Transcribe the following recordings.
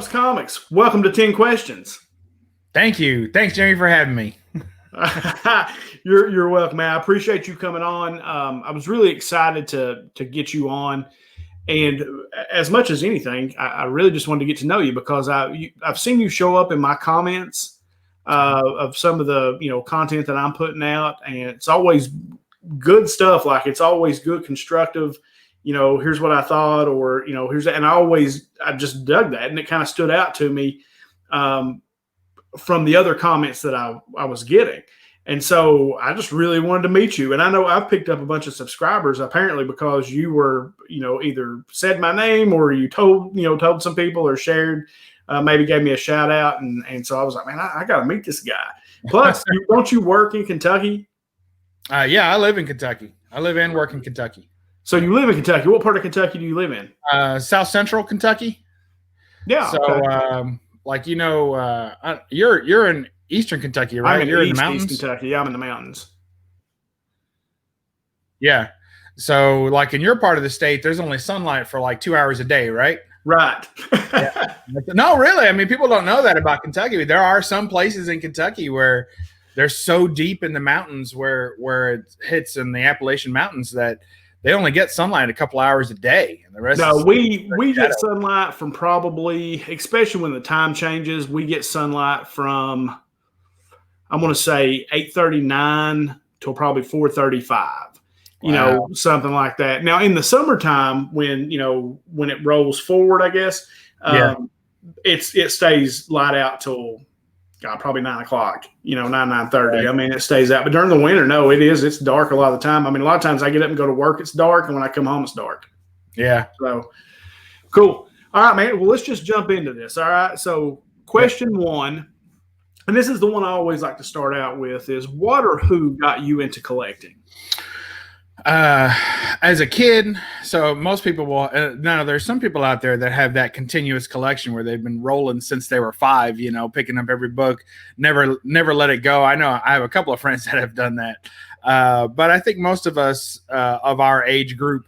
Comics. Welcome to 10 Questions. Thank you. Thanks, Jeremy, for having me. You're welcome, man. I appreciate you coming on. I was really excited to get you on. And as much as anything, I really just wanted to get to know you because I've seen you show up in my comments of some of the content that I'm putting out, and it's always good stuff. Like it's always good, constructive. Here's what I thought, or here's that. And I just dug that, and it kind of stood out to me from the other comments that I was getting. And so I just really wanted to meet you. And I know I've picked up a bunch of subscribers apparently because you were, either said my name or you told some people or shared, maybe gave me a shout out. And so I was like, man, I got to meet this guy. Plus, don't you work in Kentucky? Yeah, I live in Kentucky. I live and work in Kentucky. So you live in Kentucky. What part of Kentucky do you live in? South Central Kentucky. Yeah. So, okay. You're in Eastern Kentucky, right? You're in the mountains. East Kentucky. Yeah, I'm in the mountains. Yeah. So, like in your part of the state, there's only sunlight for like 2 hours a day, right? Right. Yeah. No, really. I mean, people don't know that about Kentucky. There are some places in Kentucky where they're so deep in the mountains where it hits in the Appalachian Mountains that they only get sunlight a couple hours a day, and the rest. No, we get sunlight from probably, especially when the time changes. We get sunlight from, I'm going to say 8:39 till probably 4:35. Wow. Something like that. Now in the summertime, when it rolls forward, I guess it stays light out till probably 9 o'clock, 9:30. Right. I mean, it stays out. But during the winter, no, it's dark a lot of the time. I mean, a lot of times I get up and go to work, it's dark. And when I come home, it's dark. Yeah. So cool. All right, man. Well, let's just jump into this. All right. So question one, and this is the one I always like to start out with, is what or who got you into collecting? As a kid, so most people will. Now, there's some people out there that have that continuous collection where they've been rolling since they were 5. Picking up every book, never let it go. I know I have a couple of friends that have done that, but I think most of us of our age group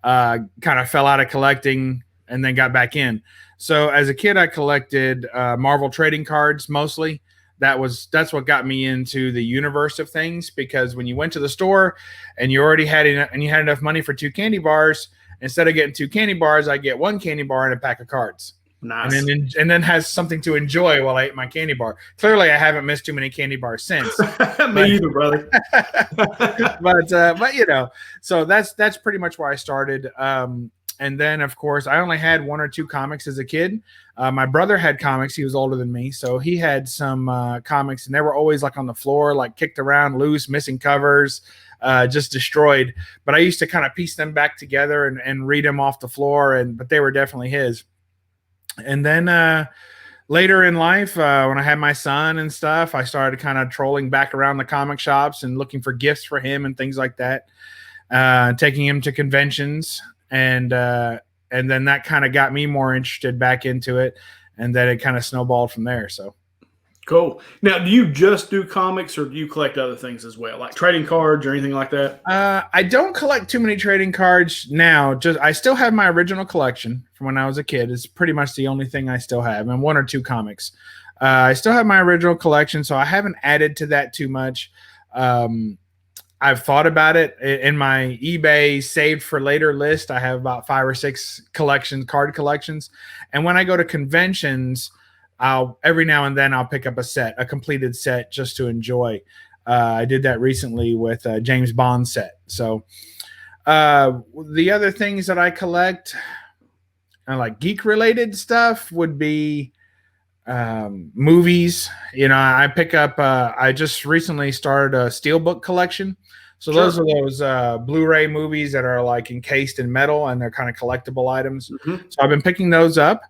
kind of fell out of collecting and then got back in. So as a kid, I collected Marvel trading cards mostly. That's what got me into the universe of things, because when you went to the store and you already had enough money for 2 candy bars, instead of getting 2 candy bars, I get 1 candy bar and a pack of cards. Nice. And then has something to enjoy while I ate my candy bar. Clearly, I haven't missed too many candy bars since. Me either, brother. but so that's pretty much where I started. And then, of course, I only had 1 or 2 comics as a kid. My brother had comics. He was older than me. So he had some comics, and they were always like on the floor, like kicked around, loose, missing covers, just destroyed. But I used to kind of piece them back together and read them off the floor, but they were definitely his. And then later in life, when I had my son and stuff, I started kind of trolling back around the comic shops and looking for gifts for him and things like that, taking him to conventions. And then that kind of got me more interested back into it, and then it kind of snowballed from there. So cool. Now, do you just do comics, or do you collect other things as well, like trading cards or anything like that? I don't collect too many trading cards now. I still have my original collection from when I was a kid. It's pretty much the only thing I still have, and 1 or 2 comics. I still have my original collection, so I haven't added to that too much. I've thought about it. In my eBay saved for later list, I have about 5 or 6 card collections. And when I go to conventions, every now and then I'll pick up a completed set just to enjoy. I did that recently with a James Bond set. So the other things that I collect, like geek related stuff, would be movies. I pick up, I just recently started a steelbook collection. So Sure. Those are those Blu-ray movies that are like encased in metal, and they're kind of collectible items. Mm-hmm. So I've been picking those up.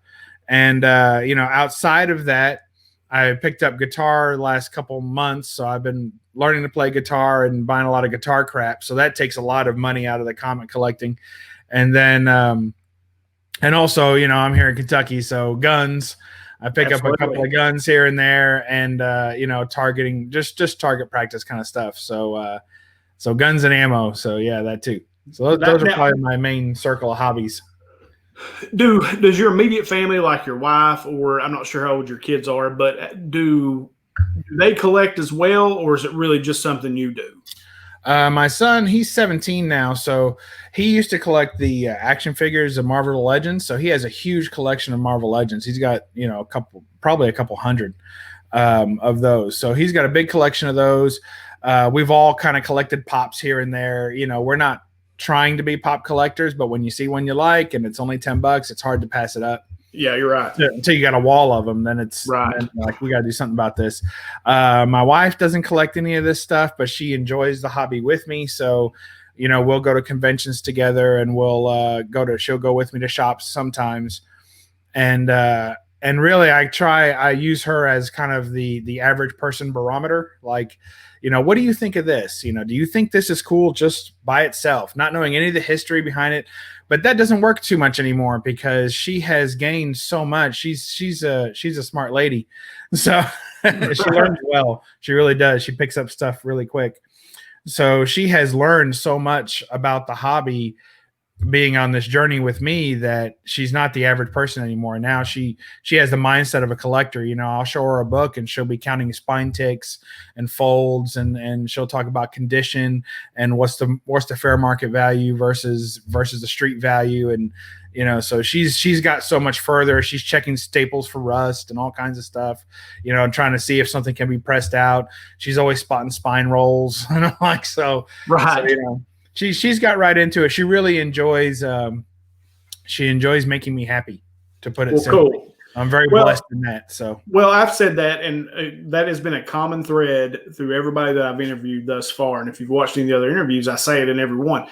And, outside of that, I picked up guitar the last couple months. So I've been learning to play guitar and buying a lot of guitar crap. So that takes a lot of money out of the comic collecting. And then, and also, I'm here in Kentucky, so guns. I pick up a couple of guns here and there, and targeting, just target practice kind of stuff. So guns and ammo. So yeah, that too. So those are probably my main circle of hobbies. Does your immediate family, like your wife, or I'm not sure how old your kids are, but do they collect as well, or is it really just something you do? My son, he's 17 now, so he used to collect the action figures of Marvel Legends. So he has a huge collection of Marvel Legends. He's got probably a couple hundred of those. So he's got a big collection of those. We've all kind of collected pops here and there. We're not trying to be pop collectors, but when you see one you like and it's only $10, it's hard to pass it up. Yeah, you're right. Until you got a wall of them, then it's right. Then, like, we got to do something about this. My wife doesn't collect any of this stuff, but she enjoys the hobby with me. So, we'll go to conventions together, and she'll go with me to shops sometimes. And really, I use her as kind of the average person barometer. Like, what do you think of this? Do you think this is cool just by itself, not knowing any of the history behind it? But that doesn't work too much anymore because she has gained so much. She's a smart lady, so she learns well. She really does. She picks up stuff really quick. So she has learned so much about the hobby, being on this journey with me, that she's not the average person anymore. Now she has the mindset of a collector. I'll show her a book and she'll be counting spine ticks and folds, and she'll talk about condition and what's the fair market value versus the street value. And so she's got so much further. She's checking staples for rust and all kinds of stuff, and trying to see if something can be pressed out. She's always spotting spine rolls and I'm like, so right. So, she's got right into it. She really enjoys making me happy, to put it simply. Cool. I'm very blessed in that. So, well, I've said that, and that has been a common thread through everybody that I've interviewed thus far. And if you've watched any of the other interviews, I say it in every one.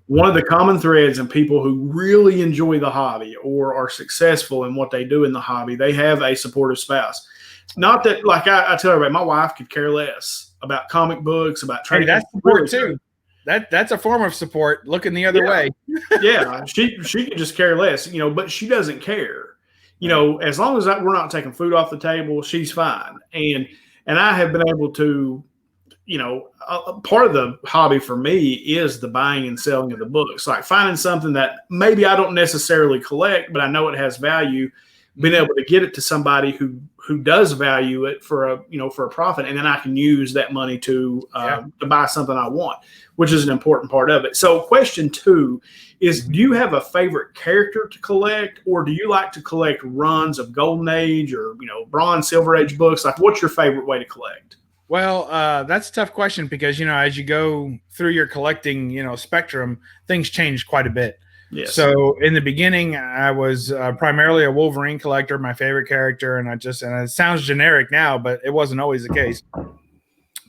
One of the common threads in people who really enjoy the hobby or are successful in what they do in the hobby, they have a supportive spouse. Not that, like I tell everybody, my wife could care less about comic books, about trading. Hey, that's support too. That's a form of support. Looking the other way. Yeah, she could just care less, but she doesn't care. As long as we're not taking food off the table, she's fine. And I have been able to, part of the hobby for me is the buying and selling of the books. Like finding something that maybe I don't necessarily collect, but I know it has value. Being able to get it to somebody who does value it for a profit, and then I can use that money to buy something I want, which is an important part of it. So question 2 is, do you have a favorite character to collect, or do you like to collect runs of Golden Age or, Bronze, Silver Age books? Like, what's your favorite way to collect? Well, that's a tough question because, as you go through your collecting, spectrum, things change quite a bit. Yes. So in the beginning, I was primarily a Wolverine collector, my favorite character, and it sounds generic now, but it wasn't always the case.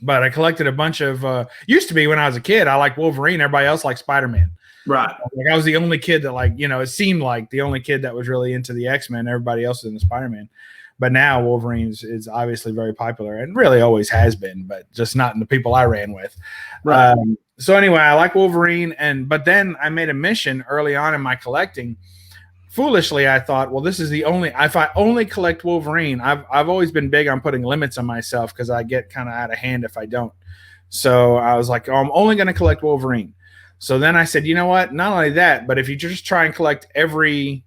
But I collected a bunch of used to be when I was a kid, I liked Wolverine. Everybody else liked Spider-Man. Right. Like I was the only kid that it seemed like the only kid that was really into the X-Men. Everybody else was into Spider-Man. But now Wolverine is obviously very popular and really always has been, but just not in the people I ran with. Right. So anyway, I like Wolverine, but then I made a mission early on in my collecting. Foolishly, I thought, well, this is if I only collect Wolverine, I've always been big on putting limits on myself because I get kind of out of hand if I don't. So I was like, I'm only going to collect Wolverine. So then I said, you know what? Not only that, but if you just try and collect every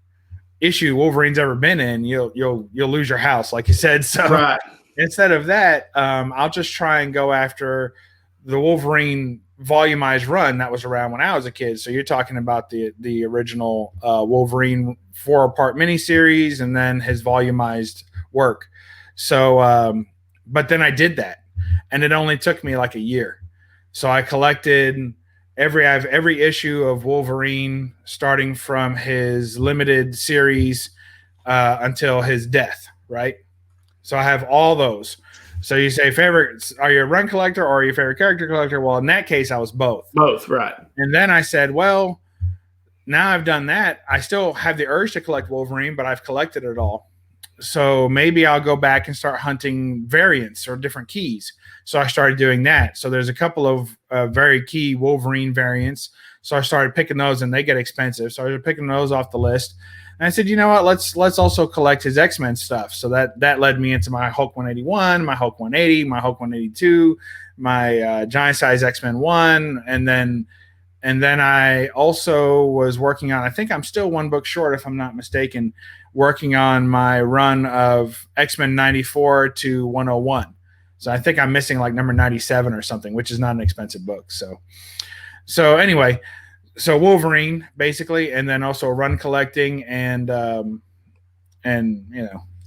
issue Wolverine's ever been in, you'll lose your house, like you said. So right. Instead of that, I'll just try and go after the Wolverine volumized run that was around when I was a kid. So you're talking about the original Wolverine 4-part miniseries and then his volumized work. So, but then I did that, and it only took me like a year. So I collected every issue of Wolverine starting from his limited series until his death, right? So I have all those. So you say favorites, are you a run collector or are you a favorite character collector? Well, in that case, I was both. Both, right. And then I said, well, now I've done that. I still have the urge to collect Wolverine, but I've collected it all. So maybe I'll go back and start hunting variants or different keys. So I started doing that. So there's a couple of very key Wolverine variants. So I started picking those, and they get expensive. So I was picking those off the list. And I said, you know what? Let's also collect his X-Men stuff. So that led me into my Hulk 181, my Hulk 180, my Hulk 182, my giant size X-Men 1, and then And then I also was working on, I think I'm still one book short, if I'm not mistaken, working on my run of X-Men 94 to 101. So I think I'm missing like number 97 or something, which is not an expensive book. So anyway, so Wolverine basically, and then also run collecting and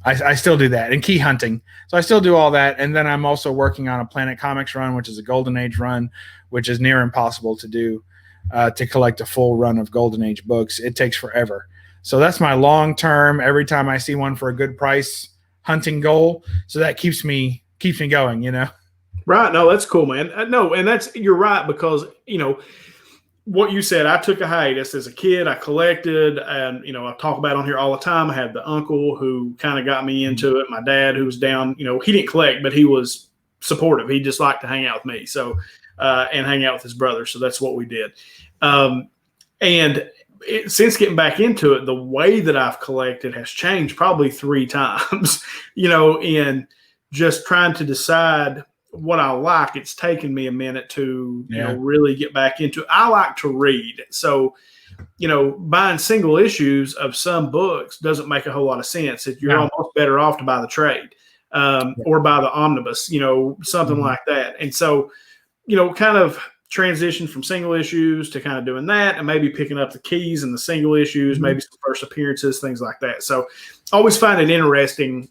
I still do that, and key hunting. So I still do all that. And then I'm also working on a Planet Comics run, which is a Golden Age run, which is near impossible to do, to collect a full run of Golden Age books. It takes forever. So that's my long-term, every time I see one for a good price, hunting goal. So that keeps me going, Right. No, that's cool, man. No, and you're right, because, what you said, I took a hiatus as a kid. I collected, and I talk about it on here all the time. I had the uncle who kind of got me into it. My dad, who was down, he didn't collect, but he was supportive. He just liked to hang out with me, and hang out with his brother. So that's what we did. Since getting back into it, the way that I've collected has changed probably 3 times. In just trying to decide what I like. It's taken me a minute to really get back into it. I like to read, so buying single issues of some books doesn't make a whole lot of sense. You're almost better off to buy the trade, or buy the omnibus, something like that. And so kind of transition from single issues to kind of doing that, and maybe picking up the keys and the single issues, maybe some first appearances, things like that. So I always find it interesting,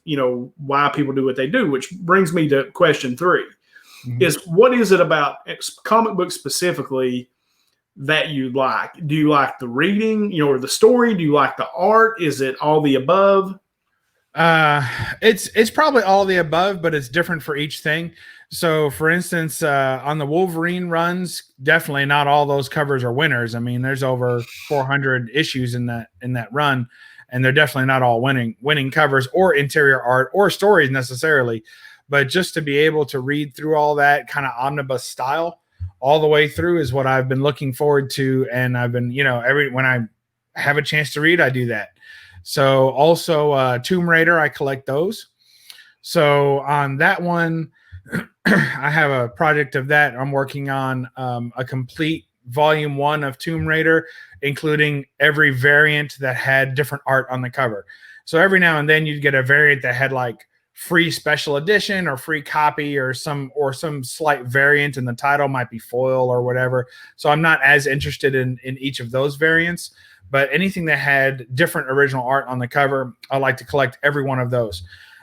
why people do what they do, which brings me to question 3 is, what is it about comic books specifically that you like? Do you like the reading, or the story? Do you like the art? Is it all the above? It's probably all the above, but it's different for each thing. So for instance, on the Wolverine runs, definitely not all those covers are winners. I mean, there's over 400 issues in that run, and they're definitely not all winning covers or interior art or stories necessarily. But just to be able to read through all that kind of omnibus style all the way through is what I've been looking forward to. And I've been, when I have a chance to read, I do that. So also Tomb Raider, I collect those. So on that one, I have a project of that. I'm working on a complete volume 1 of Tomb Raider, including every variant that had different art on the cover. So every now and then you'd get a variant that had like free special edition or free copy or some slight variant, and the title might be foil or whatever. So I'm not as interested in each of those variants, but anything that had different original art on the cover, I like to collect every one of those.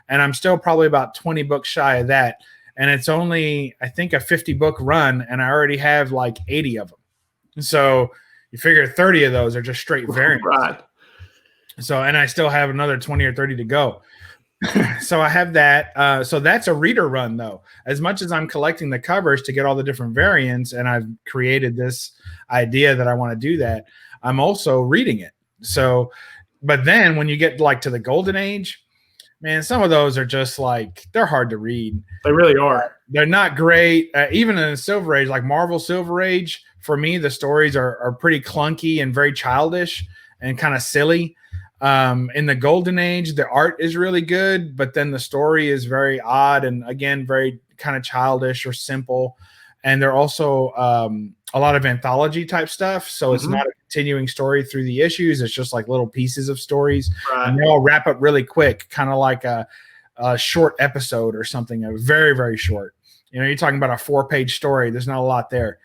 And I'm still probably about 20 books shy of that. And it's only, I think, a 50-book run, and I already have like 80 of them. So you figure 30 of those are just straight variants. Right. So, and I still have another 20 or 30 to go. So I have that. So that's a reader run, though. As much as I'm collecting the covers to get all the different variants, and I've created this idea that I want to do that, I'm also reading it. So, but then when you get like to the Golden Age, man, some of those are just like, they're hard to read. They really are. They're not great. Even in the Silver Age, like Marvel Silver Age, for me, the stories are pretty clunky and very childish and kind of silly. In the Golden Age, the art is really good, but then the story is very odd and, again, very kind of childish or simple. And they're also a lot of anthology type stuff. So it's not a continuing story through the issues. It's just like little pieces of stories. Right. And they all wrap up really quick, kind of like a short episode or something, a very, very short. You're talking about a 4-page story. There's not a lot there.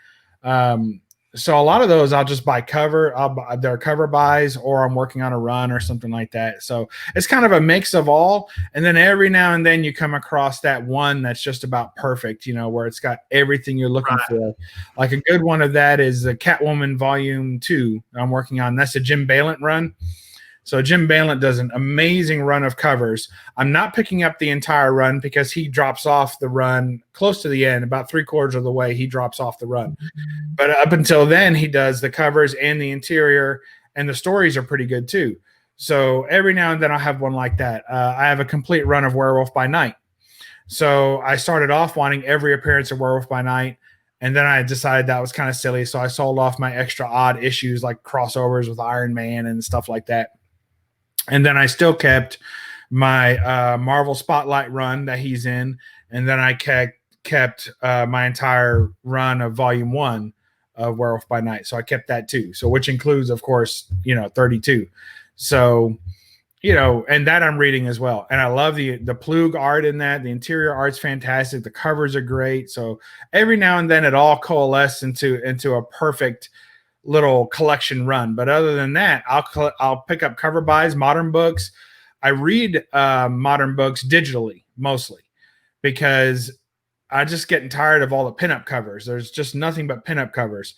So a lot of those I'll just buy they're cover buys, or I'm working on a run or something like that. So it's kind of a mix of all. And then every now and then you come across that one that's just about perfect, where it's got everything you're looking for. Like a good one of that is the Catwoman Volume 2 I'm working on. That's a Jim Balent run. So Jim Balent does an amazing run of covers. I'm not picking up the entire run because he drops off the run close to the end, about 3/4 of the way he drops off the run. But up until then, he does the covers and the interior, and the stories are pretty good too. So every now and then I'll have one like that. I have a complete run of Werewolf by Night. So I started off wanting every appearance of Werewolf by Night, and then I decided that was kind of silly. So I sold off my extra odd issues like crossovers with Iron Man and stuff like that. And then I still kept my Marvel Spotlight run that he's in. And then I kept my entire run of Volume 1 of Werewolf by Night. So I kept that too. So which includes, of course, 32. So, and that I'm reading as well. And I love the Plug art in that. The interior art's fantastic. The covers are great. So every now and then it all coalesces into a perfect little collection run. But other than that, I'll pick up cover buys, modern books. I read modern books digitally mostly because I'm just getting tired of all the pinup covers. There's just nothing but pinup covers.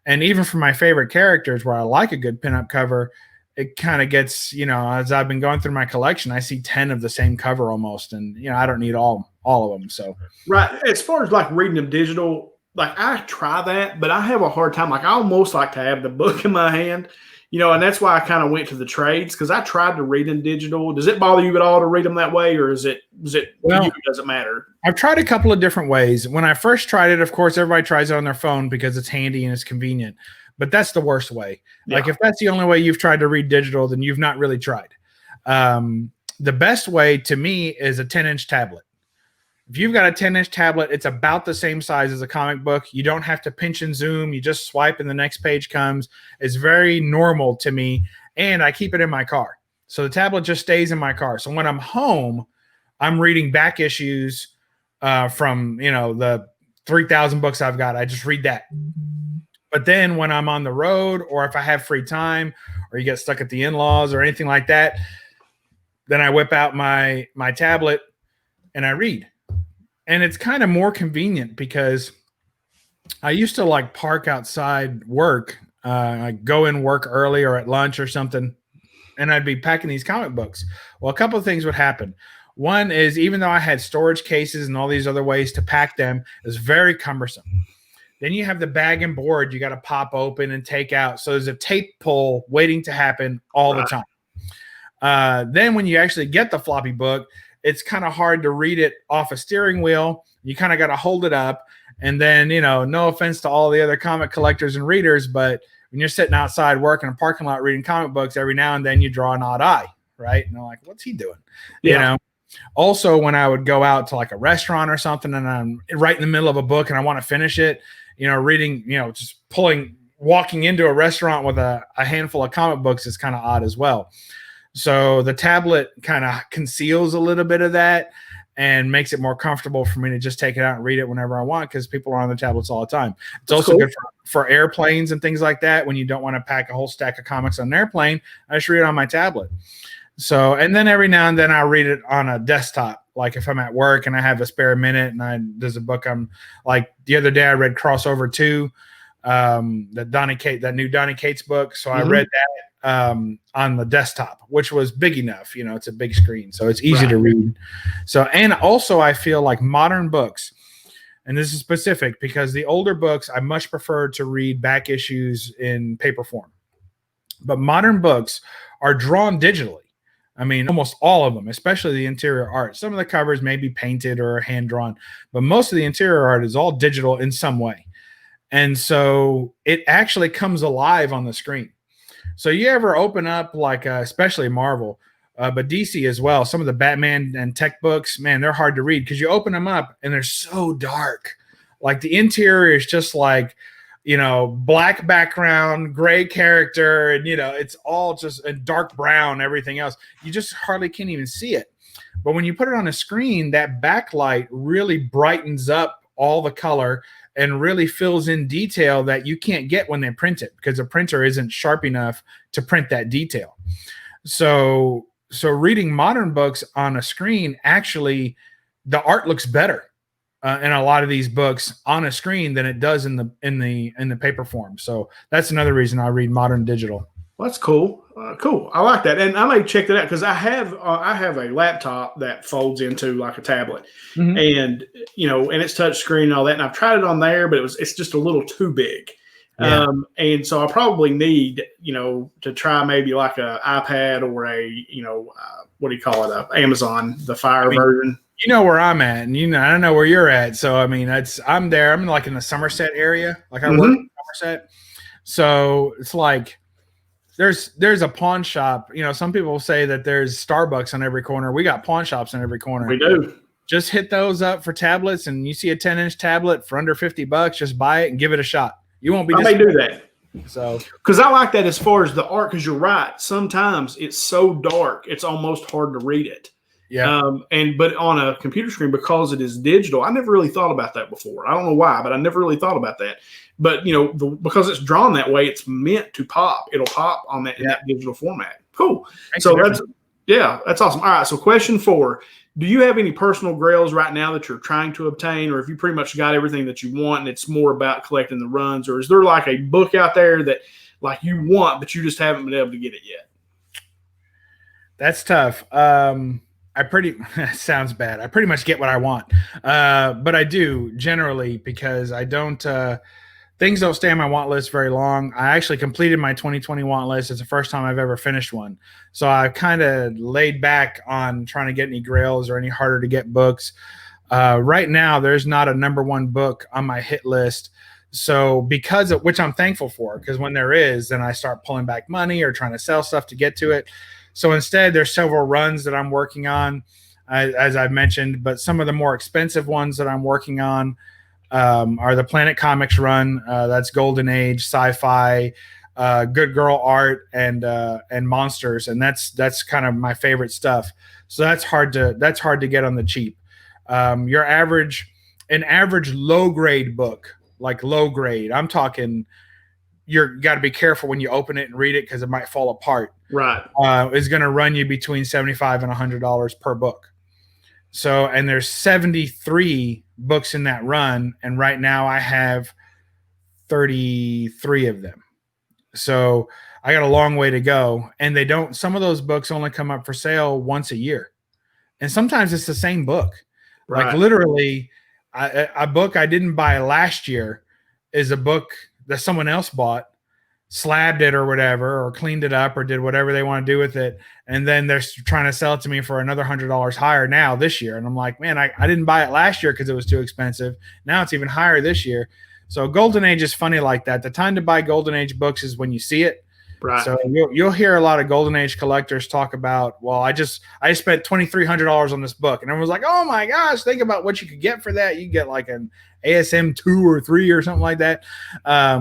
And even for my favorite characters where I like a good pinup cover, it kind of gets, as I've been going through my collection, I see 10 of the same cover almost. And, I don't need all of them. So, right. As far as like reading them digital, like I try that, but I have a hard time. Like I almost like to have the book in my hand, and that's why I kind of went to the trades because I tried to read them digital. Does it bother you at all to read them that way, or does it doesn't matter? I've tried a couple of different ways. When I first tried it, of course, everybody tries it on their phone because it's handy and it's convenient. But that's the worst way. Yeah. Like if that's the only way you've tried to read digital, then you've not really tried. The best way to me is a 10-inch tablet. If you've got a 10-inch tablet, it's about the same size as a comic book. You don't have to pinch and zoom. You just swipe and the next page comes. It's very normal to me, and I keep it in my car. So the tablet just stays in my car. So when I'm home, I'm reading back issues from, the 3,000 books I've got. I just read that. But then when I'm on the road or if I have free time or you get stuck at the in-laws or anything like that, then I whip out my tablet and I read. And it's kind of more convenient because I used to like park outside work. I'd go in work early or at lunch or something, and I'd be packing these comic books. Well, a couple of things would happen. One is even though I had storage cases and all these other ways to pack them, it was very cumbersome. Then you have the bag and board you got to pop open and take out. So there's a tape pull waiting to happen all the time. Then when you actually get the floppy book, it's kind of hard to read it off a steering wheel. You kind of got to hold it up. And then, no offense to all the other comic collectors and readers, but when you're sitting outside working in a parking lot reading comic books, every now and then you draw an odd eye, right? And they're like, what's he doing? Yeah. Also, when I would go out to like a restaurant or something and I'm right in the middle of a book and I want to finish it, reading, just walking into a restaurant with a handful of comic books is kind of odd as well. So the tablet kind of conceals a little bit of that and makes it more comfortable for me to just take it out and read it whenever I want because people are on the tablets all the time. It's also good for airplanes and things like that when you don't want to pack a whole stack of comics on an airplane. I just read it on my tablet. So, and then every now and then I'll read it on a desktop. Like if I'm at work and I have a spare minute and there's a book I'm like the other day I read Crossover 2, that new Donny Cates book. So I read that on the desktop, which was big enough. It's a big screen, so it's easy to read. So, and also I feel like modern books, and this is specific because the older books I much prefer to read back issues in paper form, but modern books are drawn digitally. I mean, almost all of them, especially the interior art. Some of the covers may be painted or hand-drawn, but most of the interior art is all digital in some way. And so it actually comes alive on the screen. So you ever open up, like especially Marvel, but DC as well, some of the Batman and tech books, man, they're hard to read because you open them up and they're so dark. Like the interior is just like, black background, gray character, and, it's all just a dark brown, everything else. You just hardly can't even see it. But when you put it on a screen, that backlight really brightens up all the color and really fills in detail that you can't get when they print it because the printer isn't sharp enough to print that detail. So reading modern books on a screen, actually, the art looks better in a lot of these books on a screen than it does in the paper form. So that's another reason I read modern digital. Well, that's cool. Cool. I like that. And I may check that out because I have a laptop that folds into like a tablet, and and it's touch screen and all that. And I've tried it on there, but it's just a little too big. Yeah. And so I probably need to try maybe like a iPad or a what do you call it? Amazon, the Fire version. You know where I'm at, and I don't know where you're at. So I mean, I'm there. I'm like in the Somerset area. Like I work in Somerset, so it's like there's a pawn shop. Some people say that there's Starbucks on every corner. We got pawn shops on every corner. We do. Just hit those up for tablets, and you see a 10-inch tablet for under $50. Just buy it and give it a shot. You won't be. I may do that. So, because I like that as far as the art. Because you're right. Sometimes it's so dark, it's almost hard to read it. yeah. But on a computer screen, because it is digital, I never really thought about that before. I don't know why, but I never really thought about that. But because it's drawn that way, it's meant to pop. It'll pop on that in that digital format. Cool. So that's awesome. All right. So question 4: do you have any personal Grails right now that you're trying to obtain, or if you pretty much got everything that you want and it's more about collecting the runs, or is there like a book out there that like you want but you just haven't been able to get it yet? That's tough. Sounds bad. I pretty much get what I want. But I do generally, because I don't, things don't stay on my want list very long. I actually completed my 2020 want list. It's the first time I've ever finished one. So I kind of laid back on trying to get any Grails or any harder to get books. Right now, there's not a #1 book on my hit list. So because of which I'm thankful for, because when there is, then I start pulling back money or trying to sell stuff to get to it. So instead, there's several runs that I'm working on, as I've mentioned, but some of the more expensive ones that I'm working on are the Planet Comics run. That's Golden Age, sci-fi, good girl art, and monsters, and that's kind of my favorite stuff. So that's hard to get on the cheap. An average low grade book, like low grade, I'm talking, you got to be careful when you open it and read it because it might fall apart. Right. Is going to run you between $75 and $100 per book. So, and there's 73 books in that run, and right now I have 33 of them. So I got a long way to go, and some of those books only come up for sale once a year, and sometimes it's the same book. Right. Like literally, a book I didn't buy last year is a book that someone else bought, slabbed it or whatever, or cleaned it up or did whatever they want to do with it. And then they're trying to sell it to me for another $100 higher now this year. And I'm like, man, I didn't buy it last year because it was too expensive. Now it's even higher this year. So Golden Age is funny like that. The time to buy Golden Age books is when you see it. Right. So you'll hear a lot of Golden Age collectors talk about, well, I spent $2,300 on this book, and everyone's like, oh my gosh, think about what you could get for that. You get like an ASM 2 or 3 or something like that. But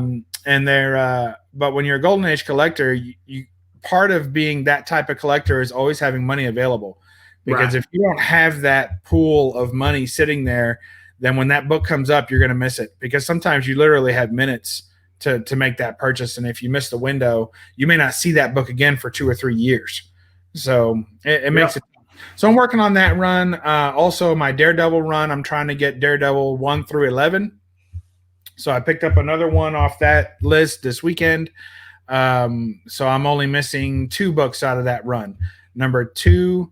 when you're a Golden Age collector, you part of being that type of collector is always having money available, because if you don't have that pool of money sitting there, then when that book comes up, you're going to miss it, because sometimes you literally have minutes to make that purchase. And if you miss the window, you may not see that book again for 2 or 3 years. So it makes it. So I'm working on that run. Also my Daredevil run, I'm trying to get Daredevil 1 through 11. So I picked up another one off that list this weekend. So I'm only missing 2 books out of that run, number 2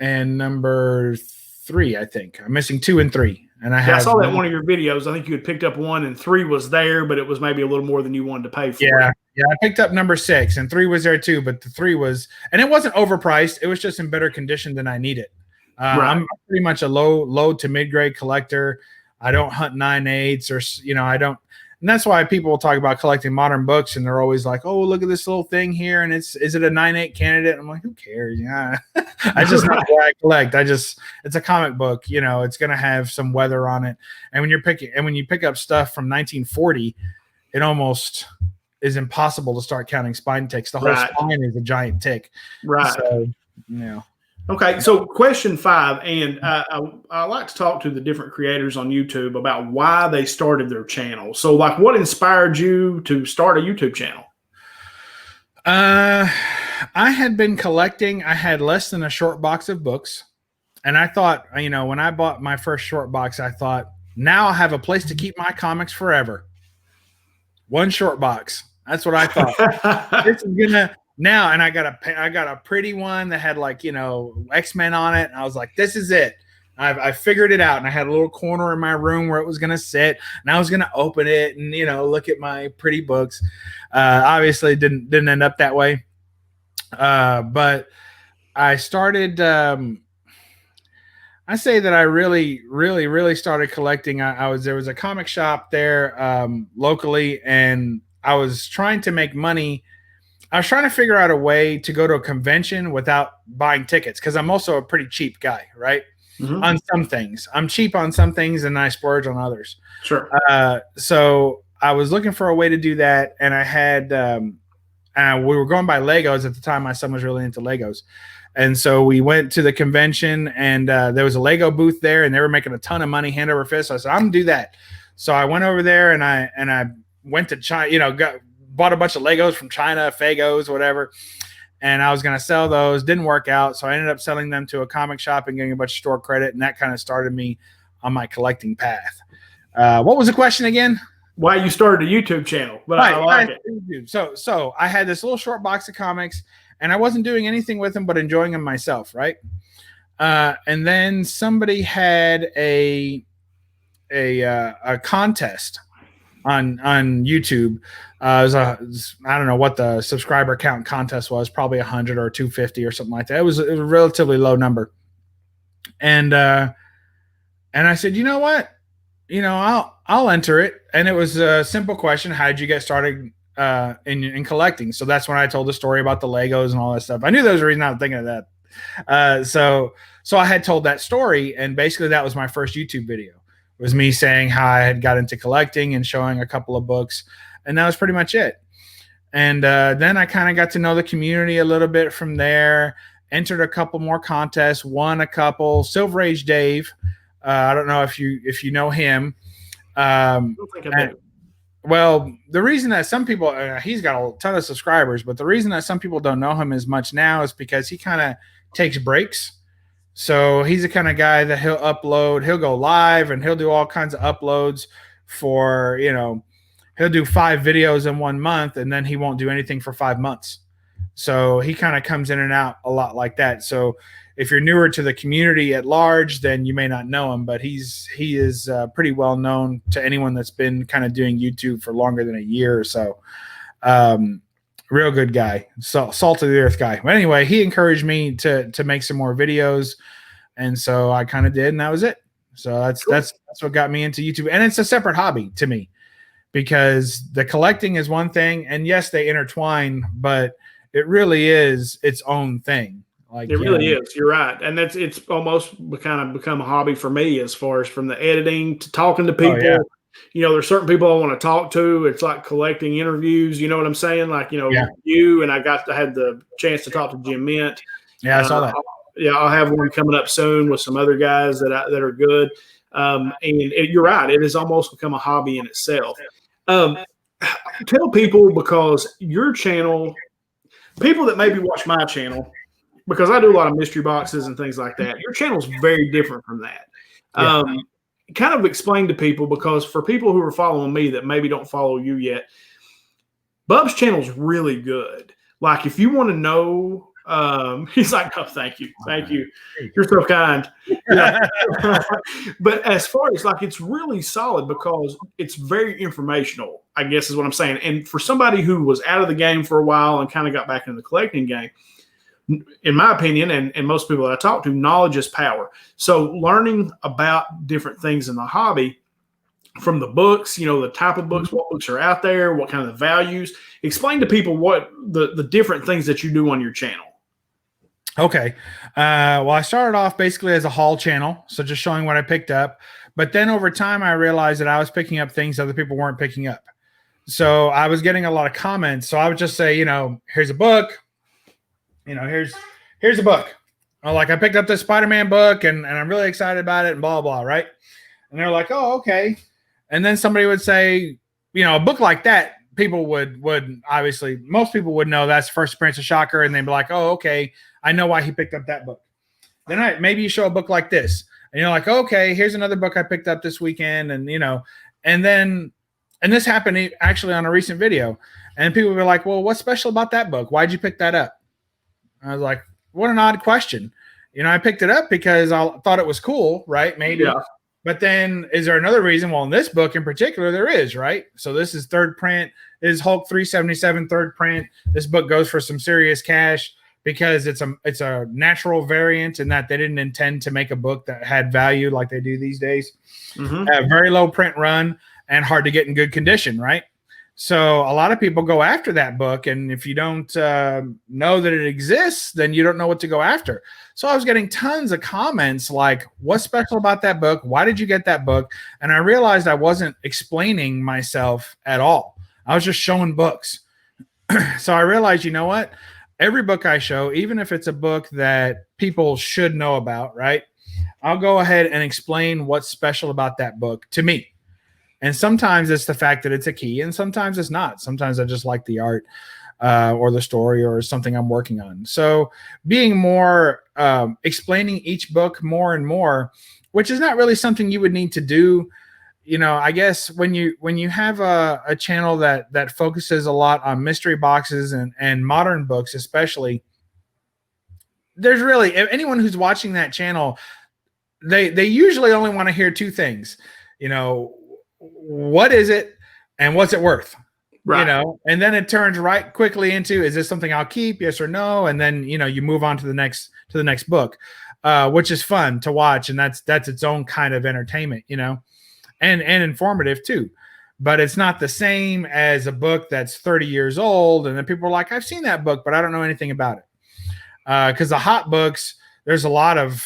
and number 3. I think I'm missing 2 and 3. And I saw that in one of your videos. I think you had picked up 1 and 3 was there, but it was maybe a little more than you wanted to pay for. Yeah. I picked up number 6 and 3 was there too, but the 3 was, and it wasn't overpriced. It was just in better condition than I needed. I'm pretty much a low to mid grade collector. I don't hunt 9/8 or, I don't. And that's why people will talk about collecting modern books, and they're always like, oh, look at this little thing here. And is it a 9/8 candidate? I'm like, who cares? Yeah. I just not what I collect. It's a comic book, it's going to have some weather on it. And when you pick up stuff from 1940, it almost is impossible to start counting spine ticks. The whole spine is a giant tick. Right. So, Okay, so question 5, and I like to talk to the different creators on YouTube about why they started their channel. So, like, what inspired you to start a YouTube channel? I had been collecting. I had less than a short box of books, and I thought, when I bought my first short box, I thought, now I'll have a place to keep my comics forever. 1 short box. That's what I thought. This is gonna. Now, and I got a pretty one that had like, X-Men on it. And I was like, this is it. I figured it out. And I had a little corner in my room where it was going to sit, and I was going to open it and, look at my pretty books. Obviously didn't end up that way. But I started, I say that I really, really, really started collecting. There was a comic shop there, locally, and I was trying to make money. I was trying to figure out a way to go to a convention without buying tickets, because I'm also a pretty cheap guy, right? On some things. I'm cheap on some things and I splurge on others. Sure. So I was looking for a way to do that, and I had we were going by Legos at the time. My son was really into Legos. And so we went to the convention, and there was a Lego booth there, and they were making a ton of money hand over fist. So I said, I'm gonna do that. So I went over there, and I went to China, bought a bunch of Legos from China, Fagos, whatever. And I was gonna sell those. Didn't work out. So I ended up selling them to a comic shop and getting a bunch of store credit. And that kind of started me on my collecting path. What was the question again? Why you started a YouTube channel? But right, I like it. So I had this little short box of comics, and I wasn't doing anything with them but enjoying them myself, right? And then somebody had a contest on YouTube. I don't know what the subscriber count contest was, probably 100 or 250 or something like that. It was a relatively low number. And I said, you know what? I'll enter it. And it was a simple question. How did you get started in collecting? So that's when I told the story about the Legos and all that stuff. I knew there was a reason I was thinking of that. So I had told that story, and basically that was my first YouTube video. It was me saying how I had got into collecting and showing a couple of books, and that was pretty much it. And then I kind of got to know the community a little bit from there, entered a couple more contests, won a couple. Silver Age Dave, I don't know if you know him. I don't think I do. Well, the reason that some people, he's got a ton of subscribers, but the reason that some people don't know him as much now is because he kind of takes breaks. So he's the kind of guy that he'll go live, and he'll do all kinds of uploads for, he'll do 5 videos in 1 month, and then he won't do anything for 5 months. So he kind of comes in and out a lot like that. So if you're newer to the community at large, then you may not know him, but he is pretty well known to anyone that's been kind of doing YouTube for longer than a year or so. Real good guy, salt of the earth guy. But anyway, he encouraged me to make some more videos, and so I kind of did, and that was it. So that's what got me into YouTube, and it's a separate hobby to me because the collecting is one thing, and yes, they intertwine, but it really is its own thing. Like, it really is. You're right, and it's almost kind of become a hobby for me as far as from the editing to talking to people. Oh, yeah. There's certain people I want to talk to. It's like collecting interviews. You know what I'm saying? Like, you and I had the chance to talk to Jim Mint. Yeah, I saw that. I'll have one coming up soon with some other guys that are good. And you're right. It has almost become a hobby in itself. Tell people, because your channel, people that maybe watch my channel, because I do a lot of mystery boxes and things like that, your channel is very different from that. Yeah. Kind of explain to people, because for people who are following me that maybe don't follow you yet, Bub's channel is really good. Like, if you want to know, he's like, oh, thank you. You're so kind. Yeah. But as far as it's really solid because it's very informational, I guess is what I'm saying. And for somebody who was out of the game for a while and kind of got back into the collecting game, in my opinion, and most people that I talk to, knowledge is power. So learning about different things in the hobby, from the books, the type of books, what books are out there, what kind of values. Explain to people what the different things that you do on your channel. Okay. Well, I started off basically as a haul channel, so just showing what I picked up. But then over time, I realized that I was picking up things other people weren't picking up. So I was getting a lot of comments. So I would just say, here's a book. Here's a book. Like, I picked up this Spider-Man book and I'm really excited about it and blah, blah, right? And they're like, oh, okay. And then somebody would say, a book like that, people would obviously, most people would know that's First Appearance of Shocker, and they'd be like, oh, okay, I know why he picked up that book. Then maybe you show a book like this, and you're like, okay, here's another book I picked up this weekend, and and this happened actually on a recent video, and people were like, well, what's special about that book? Why'd you pick that up? I was like, what an odd question. I picked it up because I thought it was cool, right? Maybe. Yeah. But then is there another reason? Well, in this book in particular, there is, right? So this is third print. This is Hulk 377 third print. This book goes for some serious cash because it's a natural variant in that they didn't intend to make a book that had value like they do these days. Mm-hmm. Very low print run and hard to get in good condition, right? So a lot of people go after that book, and if you don't know that it exists, then you don't know what to go after. So I was getting tons of comments like, what's special about that book? Why did you get that book? And I realized I wasn't explaining myself at all. I was just showing books. So I realized, you know what? Every book I show, even if it's a book that people should know about, right? I'll go ahead and explain what's special about that book to me. And sometimes it's the fact that it's a key, and sometimes it's not. Sometimes I just like the art or the story or something I'm working on. So being more explaining each book more and more, which is not really something you would need to do. You know, I guess when you have a channel that focuses a lot on mystery boxes and modern books, especially, there's really anyone who's watching that channel, they usually only want to hear two things. You know, what is it and what's it worth? Right. You know, and then it turns right quickly into, is this something I'll keep? Yes or no? And then, you know, you move on to the next book, which is fun to watch. And that's its own kind of entertainment, you know, and informative too. But it's not the same as a book that's 30 years old. And then people are like, I've seen that book, but I don't know anything about it. Because the hot books, there's a lot of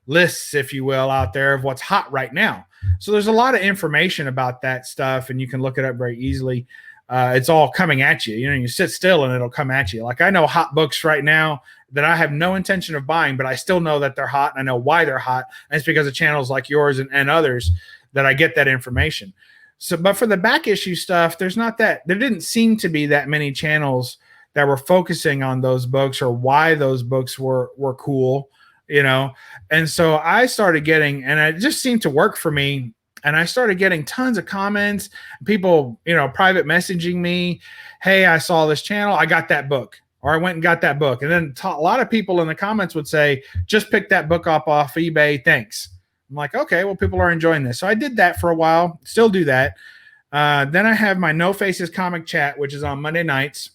lists, if you will, out there of what's hot right now. So there's a lot of information about that stuff, and you can look it up very easily. It's all coming at you. You know, you sit still and it'll come at you. Like I know hot books right now that I have no intention of buying, but I still know that they're hot, and I know why they're hot. And it's because of channels like yours and others that I get that information. So, but for the back issue stuff, there didn't seem to be that many channels that were focusing on those books or why those books were cool, you know? And so I started getting, and it just seemed to work for me. And I started getting tons of comments, people, you know, private messaging me. Hey, I saw this channel. I got that book, or I went and got that book. And then a lot of people in the comments would say, just pick that book up off eBay. Thanks. I'm like, okay, well, people are enjoying this. So I did that for a while, still do that. Then I have my No Faces comic chat, which is on Monday nights.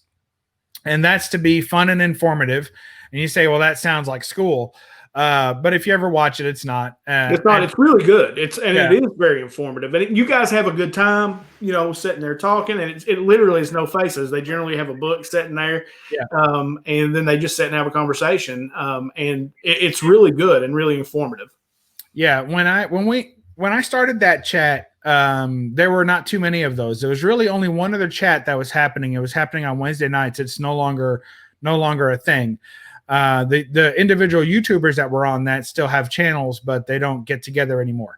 And that's to be fun and informative. And you say, well, that sounds like school. But if you ever watch it, it's not. It's not. It's really good. It is very informative. And you guys have a good time, you know, sitting there talking. And it literally is No Faces. They generally have a book sitting there. Yeah. And then they just sit and have a conversation. And it's really good and really informative. Yeah. When I started that chat, there were not too many of those. There was really only one other chat that was happening. It was happening on Wednesday nights. It's no longer a thing. The individual YouTubers that were on that still have channels, but they don't get together anymore.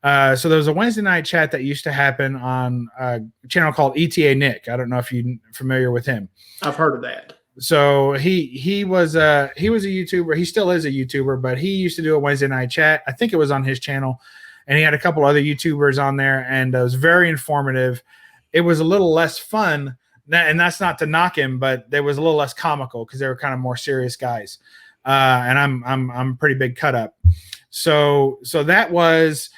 So there was a Wednesday night chat that used to happen on a channel called ETA Nick. I don't know if you're familiar with him. I've heard of that. So he was a YouTuber. He still is a YouTuber, but he used to do a Wednesday night chat. I think it was on his channel. And he had a couple other YouTubers on there, and it was very informative. It was a little less fun, and that's not to knock him, but there was a little less comical because they were kind of more serious guys. And I'm pretty big cut up. So that was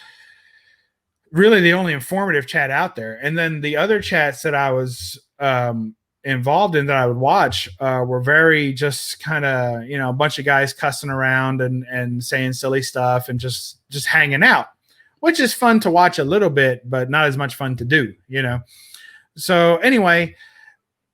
really the only informative chat out there. And then the other chats that I was involved in that I would watch were very just kind of, you know, a bunch of guys cussing around and saying silly stuff and just hanging out, which is fun to watch a little bit, but not as much fun to do, you know? So anyway,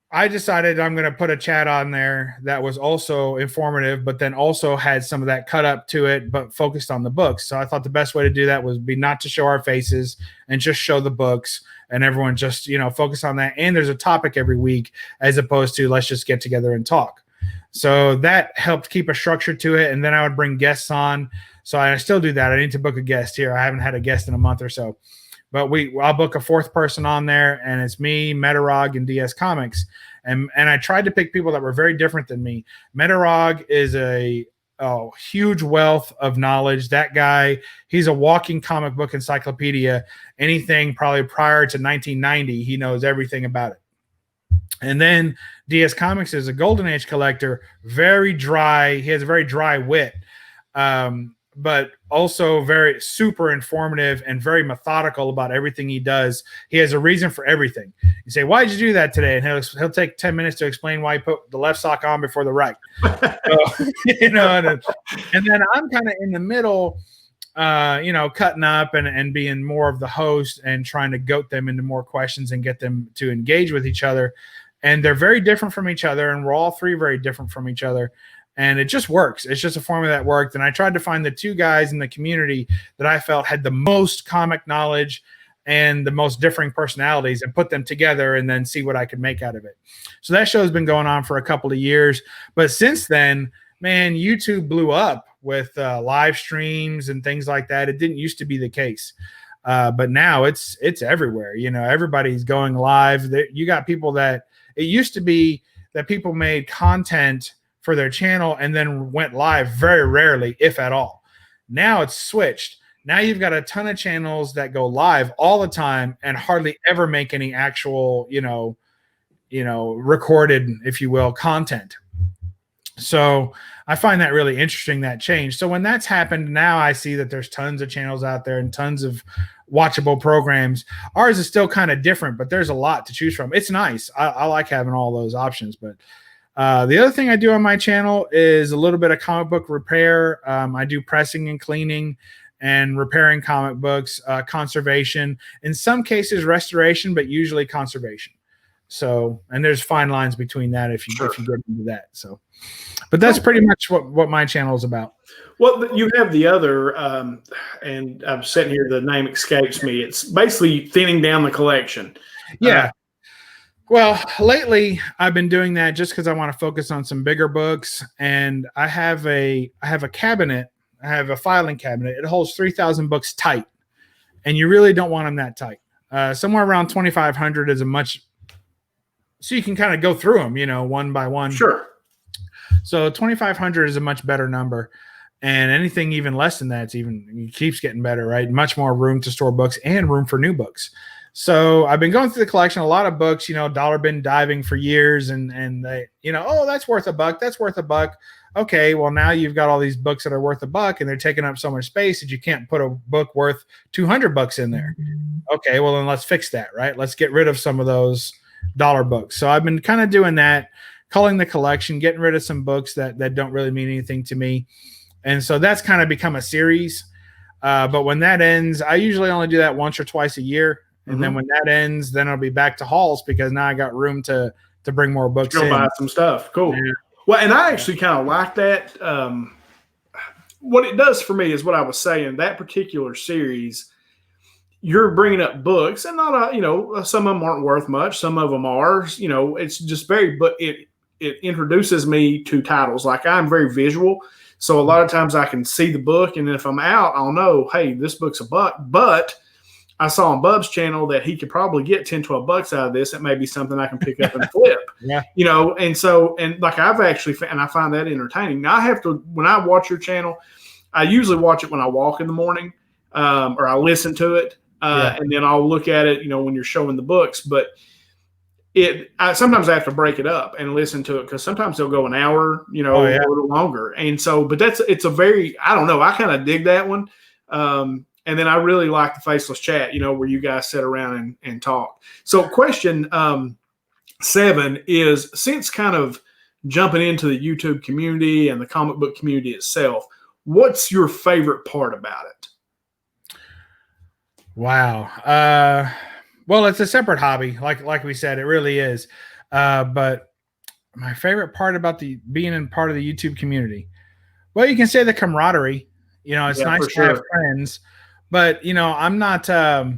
I decided I'm going to put a chat on there that was also informative, but then also had some of that cut up to it, but focused on the books. So I thought the best way to do that was be not to show our faces and just show the books, and everyone just, you know, focus on that. And there's a topic every week as opposed to let's just get together and talk. So that helped keep a structure to it. And then I would bring guests on. So I still do that. I need to book a guest here. I haven't had a guest in a month or so, but I'll book a fourth person on there, and it's me, Metarog, and DS Comics. And I tried to pick people that were very different than me. Metarog is a huge wealth of knowledge. That guy, he's a walking comic book encyclopedia. Anything probably prior to 1990, he knows everything about it. And then DS Comics is a golden age collector, very dry. He has a very dry wit. But also very super informative and very methodical about everything he does. He has a reason for everything. You say, why'd you do that today? And he'll take 10 minutes to explain why he put the left sock on before the right. So, you know, and then I'm kind of in the middle. cutting up and being more of the host and trying to goat them into more questions and get them to engage with each other. And they're very different from each other, and we're all three very different from each other. And it just works. It's just a formula that worked. And I tried to find the two guys in the community that I felt had the most comic knowledge and the most differing personalities and put them together and then see what I could make out of it. So that show has been going on for a couple of years. But since then, man, YouTube blew up with live streams and things like that. It didn't used to be the case. But now it's everywhere. Everybody's going live. You got people that it used to be that people made content for their channel and then went live very rarely, if at all. Now it's switched. Now you've got a ton of channels that go live all the time and hardly ever make any actual, recorded, if you will, content. So I find that really interesting, that change. So when that's happened, now I see that there's tons of channels out there and tons of watchable programs. Ours is still kind of different, but there's a lot to choose from. It's nice. I like having all those options. But the other thing I do on my channel is a little bit of comic book repair. I do pressing and cleaning and repairing comic books, conservation, in some cases restoration, but usually conservation. So, and there's fine lines between that if you get into that. So, but that's pretty much what my channel is about. Well, you have the other, and I'm sitting here, the name escapes me. It's basically thinning down the collection. Yeah. Well, lately I've been doing that just because I want to focus on some bigger books, and I have a cabinet. I have a filing cabinet. It holds 3,000 books tight, and you really don't want them that tight. Somewhere around 2,500 is so you can kind of go through them, one by one. Sure. So 2,500 is a much better number, and anything even less than that, it keeps getting better, right? Much more room to store books and room for new books. So I've been going through the collection, a lot of books, dollar bin diving for years, and they, oh, that's worth $1. That's worth $1. Okay, well, now you've got all these books that are worth $1 and they're taking up so much space that you can't put a book worth $200 in there. Okay, well, then let's fix that, right? Let's get rid of some of those dollar books. So I've been kind of doing that, culling the collection, getting rid of some books that don't really mean anything to me. And so that's kind of become a series. But when that ends, I usually only do that once or twice a year. And then when that ends, then I'll be back to hauls because now I got room to bring more books in. Buy some stuff. Cool. Yeah. Well, and I actually kind of like that. What it does for me is what I was saying, that particular series, you're bringing up books, and not some of them aren't worth much. Some of them are, it's just but it introduces me to titles. Like, I'm very visual. So a lot of times I can see the book, and if I'm out, I'll know, hey, this book's $1, but I saw on Bub's channel that he could probably get $10-12 out of this. It may be something I can pick up and flip. Yeah. And like I've actually, and I find that entertaining. Now I have to, when I watch your channel, I usually watch it when I walk in the morning, or I listen to it, and then I'll look at it, when you're showing the books. But sometimes I have to break it up and listen to it because sometimes they'll go an hour, a little longer. And so, but it's a very, I don't know, I kind of dig that one. And then I really like the Faceless Chat, where you guys sit around and talk. So question 7 is, since kind of jumping into the YouTube community and the comic book community itself, what's your favorite part about it? Wow. Well, it's a separate hobby. Like we said, it really is. But my favorite part about being in part of the YouTube community, well, you can say the camaraderie. It's nice to have friends. But, I'm not, I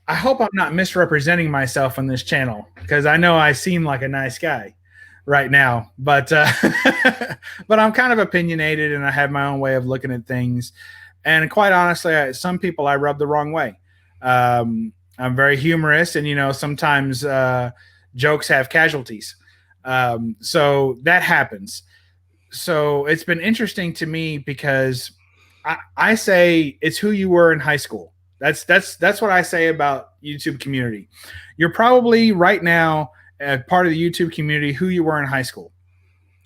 hope I'm not misrepresenting myself on this channel, because I know I seem like a nice guy right now, but, but I'm kind of opinionated and I have my own way of looking at things. And quite honestly, some people I rub the wrong way. I'm very humorous, and, sometimes jokes have casualties. So that happens. So it's been interesting to me because I say it's who you were in high school. That's what I say about YouTube community. You're probably right now part of the YouTube community who you were in high school.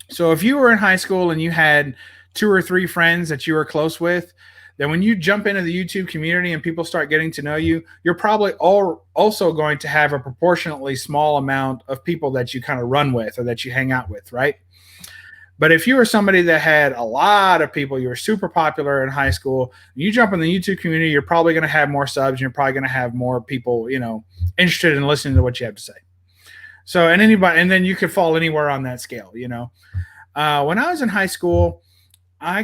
So if you were in high school and you had 2 or 3 friends that you were close with, then when you jump into the YouTube community and people start getting to know you, you're probably also going to have a proportionately small amount of people that you kind of run with or that you hang out with, right? But if you were somebody that had a lot of people, you were super popular in high school, you jump in the YouTube community, you're probably going to have more subs and you're probably going to have more people, interested in listening to what you have to say. So, and then you could fall anywhere on that scale, When I was in high school, I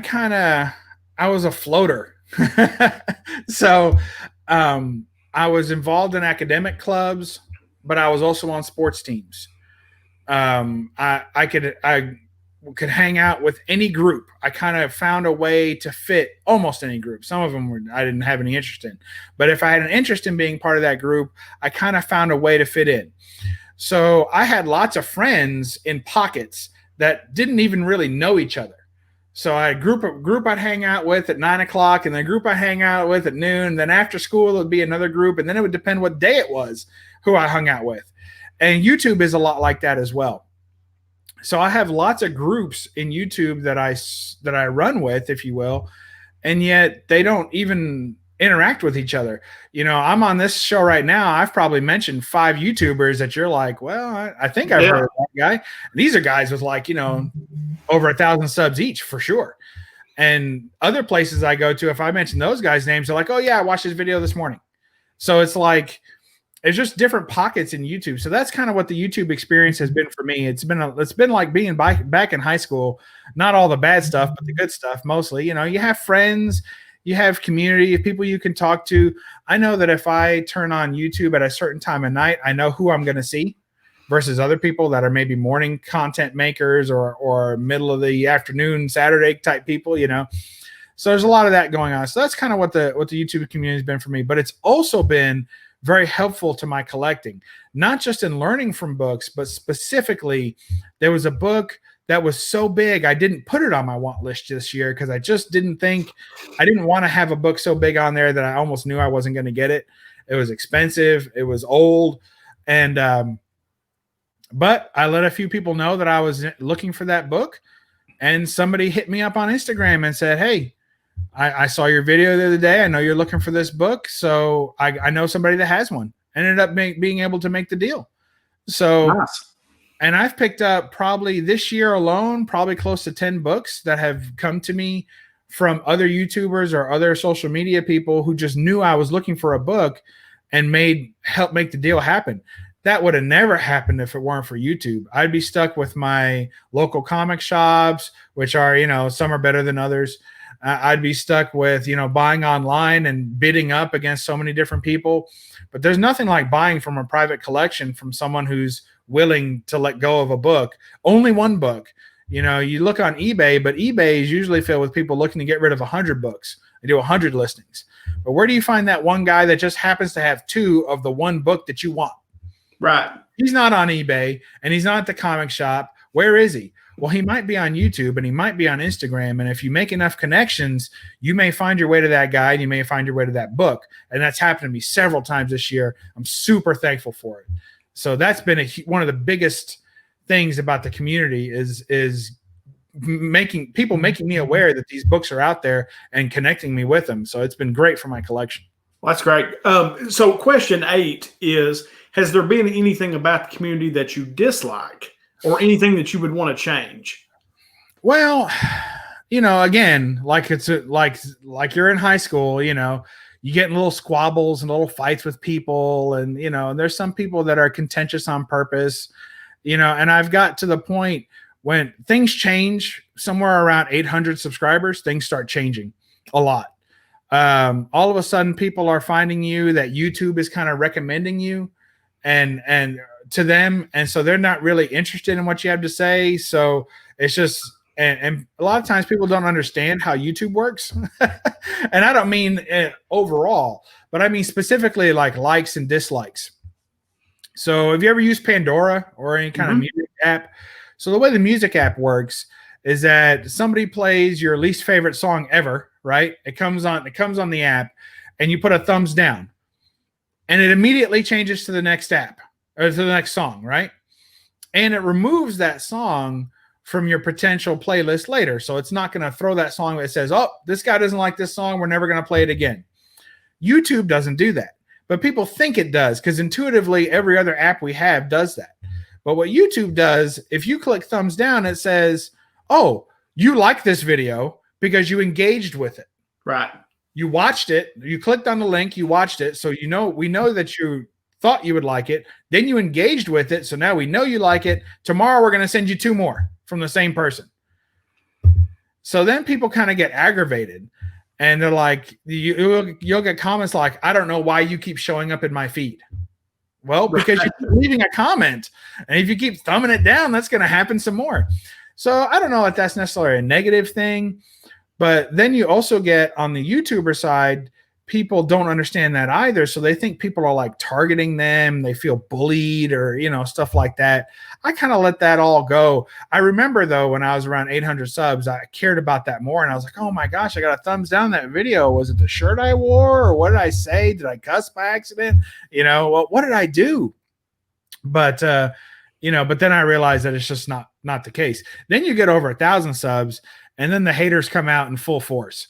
was a floater. So, I was involved in academic clubs, but I was also on sports teams. I could hang out with any group. I kind of found a way to fit almost any group. Some of them I didn't have any interest in, but if I had an interest in being part of that group, I kind of found a way to fit in. So I had lots of friends in pockets that didn't even really know each other. So I had a group I'd hang out with at 9 o'clock, and then a group I hang out with at noon. Then after school, it would be another group, and then it would depend what day it was who I hung out with. And YouTube is a lot like that as well. So I have lots of groups in YouTube that I run with, if you will, and yet they don't even interact with each other. I'm on this show right now. I've probably mentioned 5 YouTubers that you're like, well, I think I've heard of that guy. These are guys with over 1,000 subs each for sure. And other places I go to, if I mention those guys' names, they're like, oh yeah, I watched this video this morning. So it's like, it's just different pockets in YouTube. So that's kind of what the YouTube experience has been for me. It's been like being back in high school, not all the bad stuff, but the good stuff mostly. You have friends, you have community, people you can talk to. I know that if I turn on YouTube at a certain time of night, I know who I'm going to see versus other people that are maybe morning content makers or middle of the afternoon Saturday type people, So there's a lot of that going on. So that's kind of what the YouTube community has been for me. But it's also been very helpful to my collecting, not just in learning from books, but specifically there was a book that was so big I didn't put it on my want list this year because I just didn't want to have a book so big on there that I almost knew I wasn't going to get it. It was expensive, it was old, and but I let a few people know that I was looking for that book, and somebody hit me up on Instagram and said, hey, I saw your video the other day. I know you're looking for this book. So I know somebody that has one. Ended up being able to make the deal. So, nice. And I've picked up probably this year alone, probably close to 10 books that have come to me from other YouTubers or other social media people who just knew I was looking for a book and helped make the deal happen. That would have never happened if it weren't for YouTube. I'd be stuck with my local comic shops, which are, some are better than others. I'd be stuck with, buying online and bidding up against so many different people. But there's nothing like buying from a private collection from someone who's willing to let go of a book. Only one book. You look on eBay, but eBay is usually filled with people looking to get rid of 100 books. They do 100 listings. But where do you find that one guy that just happens to have 2 of the one book that you want? Right. He's not on eBay, and he's not at the comic shop. Where is he? Well, he might be on YouTube and he might be on Instagram. And if you make enough connections, you may find your way to that guy and you may find your way to that book. And that's happened to me several times this year. I'm super thankful for it. So that's been one of the biggest things about the community is making me aware that these books are out there and connecting me with them. So it's been great for my collection. Well, that's great. So question 8 is, has there been anything about the community that you dislike? Or anything that you would want to change? Well, again, like it's like you're in high school, you get in little squabbles and little fights with people, and and there's some people that are contentious on purpose, and I've got to the point when things change somewhere around 800 subscribers, things start changing a lot. All of a sudden, people are finding you that YouTube is kind of recommending you, and to them, and so they're not really interested in what you have to say. So it's just, and a lot of times people don't understand how YouTube works. And I don't mean overall, but I mean specifically like likes and dislikes. So have you ever used Pandora or any kind of music app? So the way the music app works is that somebody plays your least favorite song ever, right? It comes on the app, and you put a thumbs down, and it immediately changes to the next app. Or to the next song, right? And it removes that song from your potential playlist later. So it's not going to throw that song that says, oh, this guy doesn't like this song, we're never going to play it again. YouTube doesn't do that. But people think it does because intuitively every other app we have does that. But what YouTube does, if you click thumbs down, it says, oh, you like this video because you engaged with it. Right. You watched it, you clicked on the link, you watched it. So, we know that you thought you would like it. Then you engaged with it. So now we know you like it. Tomorrow we're going to send you 2 more from the same person. So then people kind of get aggravated and they're like, you'll get comments like, I don't know why you keep showing up in my feed. Well, because you keep leaving a comment, and if you keep thumbing it down, that's going to happen some more. So I don't know if that's necessarily a negative thing, but then you also get on the YouTuber side, people don't understand that either. So they think people are like targeting them. They feel bullied or, stuff like that. I kind of let that all go. I remember though, when I was around 800 subs, I cared about that more. And I was like, oh my gosh, I got a thumbs down that video. Was it the shirt I wore, or what did I say? Did I cuss by accident? What did I do? But, but then I realized that it's just not the case. Then you get over 1,000 subs and then the haters come out in full force.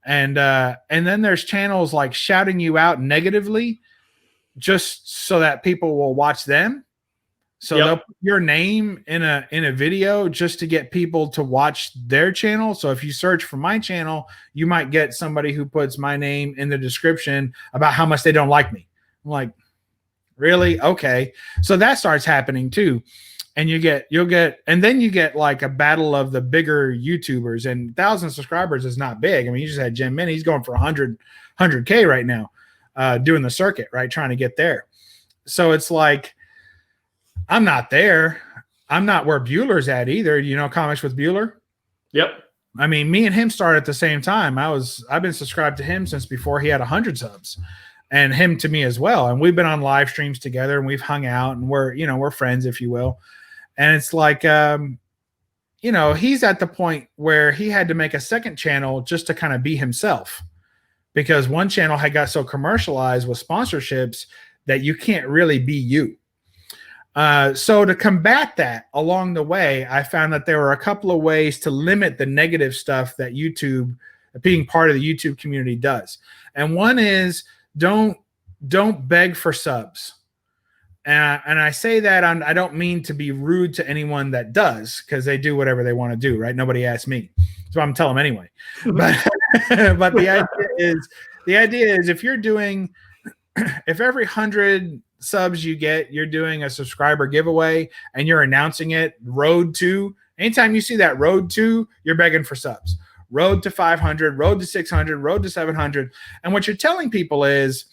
And then there's channels like shouting you out negatively just so that people will watch them. So they'll put your name in a video just to get people to watch their channel. So if you search for my channel, you might get somebody who puts my name in the description about how much they don't like me. I'm like, really? Okay. So that starts happening too. And then you get like a battle of the bigger YouTubers, and 1,000 subscribers is not big. I mean, you just had Jim Minnie. He's going for 100K right now, doing the circuit, right? Trying to get there. So it's like, I'm not there. I'm not where Bueller's at either. Comics with Bueller. Yep. I mean, me and him started at the same time. I've been subscribed to him since before he had 100 subs, and him to me as well. And we've been on live streams together, and we've hung out, and we're friends, if you will. And it's like, he's at the point where he had to make a second channel just to kind of be himself, because one channel had got so commercialized with sponsorships that you can't really be you. So to combat that along the way, I found that there were a couple of ways to limit the negative stuff that YouTube, being part of the YouTube community, does. And one is don't beg for subs. And I say that I don't mean to be rude to anyone that does, because they do whatever they want to do, right? Nobody asked me, so I'm telling them anyway. But the idea is if every 100 subs you get, you're doing a subscriber giveaway and you're announcing it. Road to, anytime you see that road to, you're begging for subs. Road to 500, road to 600, road to 700, and what you're telling people is,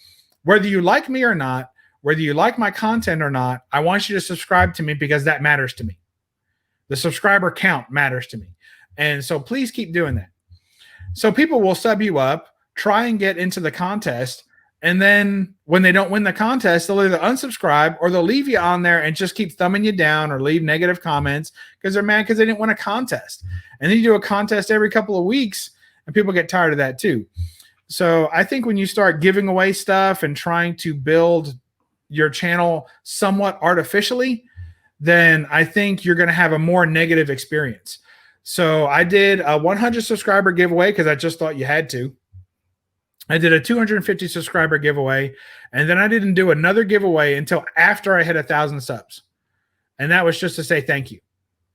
whether you like me or not, whether you like my content or not, I want you to subscribe to me because that matters to me. The subscriber count matters to me. And so please keep doing that. So people will sub you up, try and get into the contest. And then when they don't win the contest, they'll either unsubscribe or they'll leave you on there and just keep thumbing you down or leave negative comments because they're mad because they didn't win a contest. And then you do a contest every couple of weeks and people get tired of that too. So I think when you start giving away stuff and trying to build your channel somewhat artificially, then I think you're going to have a more negative experience. So I did a 100 subscriber giveaway because I just thought you had to. I did a 250 subscriber giveaway, and then I didn't do another giveaway until after I hit 1,000 subs. And that was just to say thank you,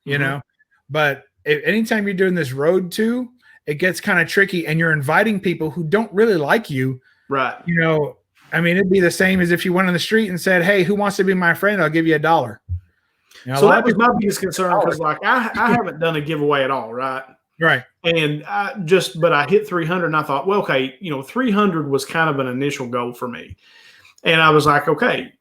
you know. But anytime you're doing this road to, it gets kind of tricky, and you're inviting people who don't really like you. Right. You know, I mean, it'd be the same as if you went on the street and said, hey, who wants to be my friend? I'll give you $1. You know, so that was my biggest concern because, like, I haven't done a giveaway at all, right? Right. And but I hit 300 and I thought, well, okay, 300 was kind of an initial goal for me. And I was like, okay,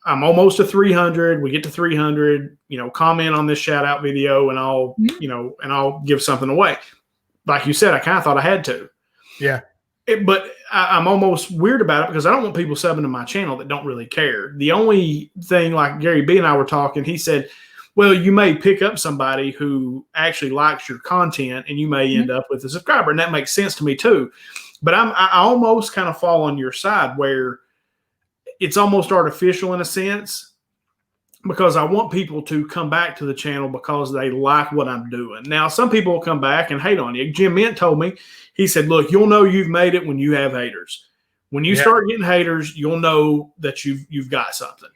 I'm almost to 300. We get to 300, comment on this shout out video and I'll, and I'll give something away. Like you said, I kind of thought I had to. Yeah. But I'm almost weird about it because I don't want people subbing to my channel that don't really care. The only thing, like Gary B and I were talking, he said, well, you may pick up somebody who actually likes your content and you may end up with a subscriber. And that makes sense to me too. But I almost kind of fall on your side where it's almost artificial in a sense because I want people to come back to the channel because they like what I'm doing. Now, some people will come back and hate on you. Jim Mint told me, he said, look, you'll know you've made it when you have haters. When you start getting haters, you'll know that you've got something.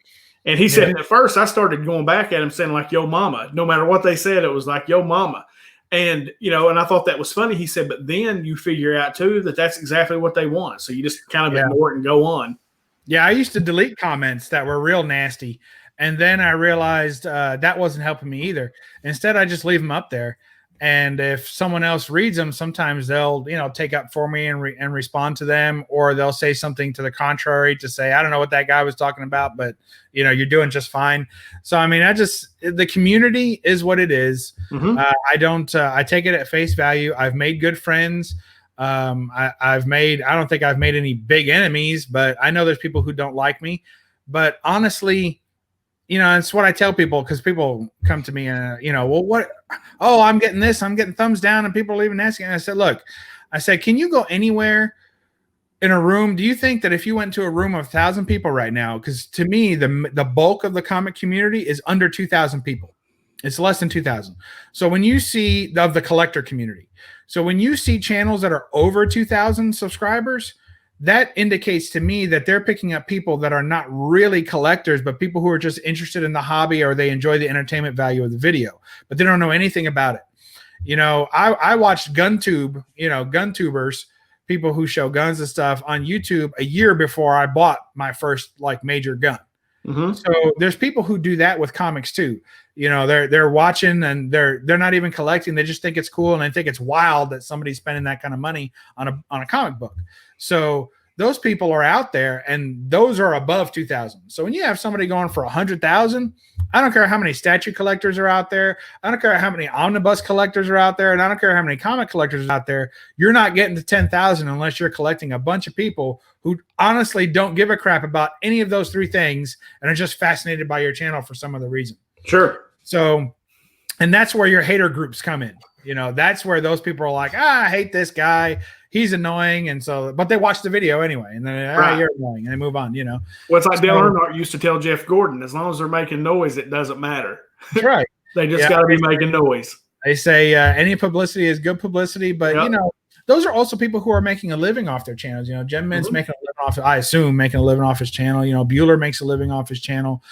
And he said, at first I started going back at him saying like, yo mama, no matter what they said, it was like, yo mama. And, and I thought that was funny. He said, but then you figure out too that that's exactly what they want. So you just kind of ignore it and go on. Yeah, I used to delete comments that were real nasty. And then I realized that wasn't helping me either. Instead, I just leave them up there. And if someone else reads them, sometimes they'll, take up for me and respond to them, or they'll say something to the contrary to say, I don't know what that guy was talking about, but you're doing just fine. So, I mean, the community is what it is. Mm-hmm. I take it at face value. I've made good friends. I don't think I've made any big enemies, but I know there's people who don't like me. But honestly, it's what I tell people, because people come to me and, well, what? Oh, I'm getting this. I'm getting thumbs down, and people are even asking. And I said, look, can you go anywhere in a room? Do you think that if you went to a room of 1,000 people right now, because to me, the bulk of the comic community is under 2,000 people. It's less than 2,000. So when you see of the collector community, so when you see channels that are over 2,000 subscribers, that indicates to me that they're picking up people that are not really collectors, but people who are just interested in the hobby, or they enjoy the entertainment value of the video, but they don't know anything about it. I watched GunTubers, people who show guns and stuff on YouTube a year before I bought my first major gun. Mm-hmm. So there's people who do that with comics too. They're watching, and they're not even collecting. They just think it's cool, and they think it's wild that somebody's spending that kind of money on a comic book. So those people are out there, and those are above 2,000. So when you have somebody going for 100,000, I don't care how many statue collectors are out there. I don't care how many omnibus collectors are out there, and I don't care how many comic collectors are out there. You're not getting to 10,000 unless you're collecting a bunch of people who honestly don't give a crap about any of those three things and are just fascinated by your channel for some other reason. Sure. So, and that's where your hater groups come in. That's where those people are like, I hate this guy. He's annoying. And so, but they watch the video anyway, and then you're annoying, and they move on, Well, it's like Dale Earnhardt used to tell Jeff Gordon, as long as they're making noise, it doesn't matter. That's right. They just got to be making noise. They say any publicity is good publicity, but those are also people who are making a living off their channels. Jem Mint's making a living off, I assume, making a living off his channel. Bueller makes a living off his channel.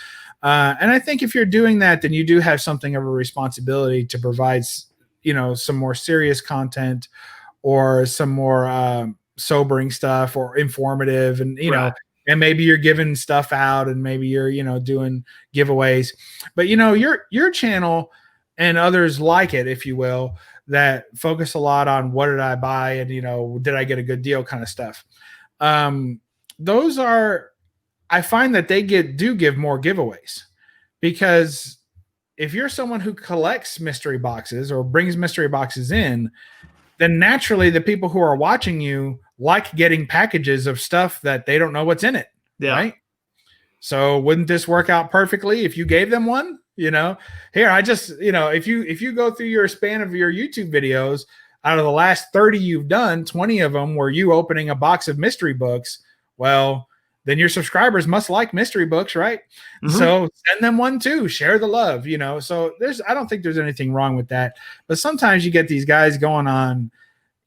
And I think if you're doing that, then you do have something of a responsibility to provide, some more serious content, or some more sobering stuff, or informative, and and maybe you're giving stuff out, and maybe you're doing giveaways. But your channel and others like it, if you will, that focus a lot on what did I buy, and did I get a good deal kind of stuff. Those are, I find that they do give more giveaways, because if you're someone who collects mystery boxes or brings mystery boxes in, then naturally the people who are watching you like getting packages of stuff that they don't know what's in it. Yeah. Right. So wouldn't this work out perfectly if you gave them one? Here, I just, if you go through your span of your YouTube videos, out of the last 30 you've done, 20 of them were you opening a box of mystery books. Well, then your subscribers must like mystery books, right? Mm-hmm. So send them one too. Share the love, So I don't think there's anything wrong with that. But sometimes you get these guys going on,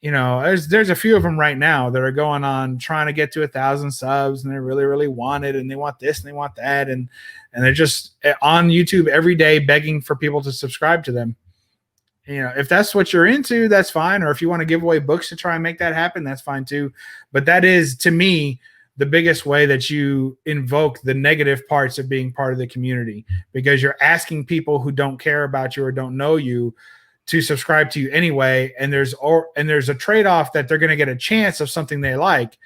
there's a few of them right now that are going on trying to get to 1,000 subs, and they really, really want it, and they want this and they want that, and they're just on YouTube every day begging for people to subscribe to them. If that's what you're into, that's fine. Or if you want to give away books to try and make that happen, that's fine too. But that is, to me, the biggest way that you invoke the negative parts of being part of the community, because you're asking people who don't care about you or don't know you to subscribe to you anyway. And there's a trade-off that they're going to get a chance of something they like,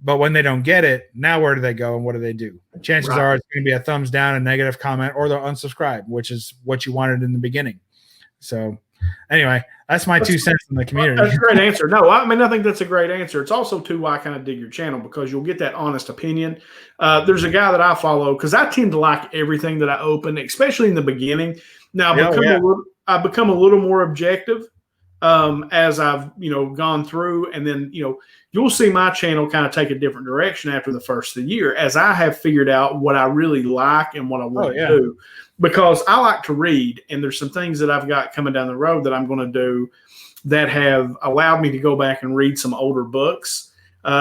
but when they don't get it, now where do they go and what do they do? Chances are it's going to be a thumbs down, a negative comment, or they'll unsubscribe, which is what you wanted in the beginning. So anyway, that's my 2 cents in the community. That's a great answer. No, I think that's a great answer. It's also too why I kind of dig your channel, because you'll get that honest opinion. There's a guy that I follow, because I tend to like everything that I open, especially in the beginning. Now I've become a little more objective as I've gone through, and then you'll see my channel kind of take a different direction after the first of the year, as I have figured out what I really like and what I want to do. Because I like to read, and there's some things that I've got coming down the road that I'm going to do that have allowed me to go back and read some older books.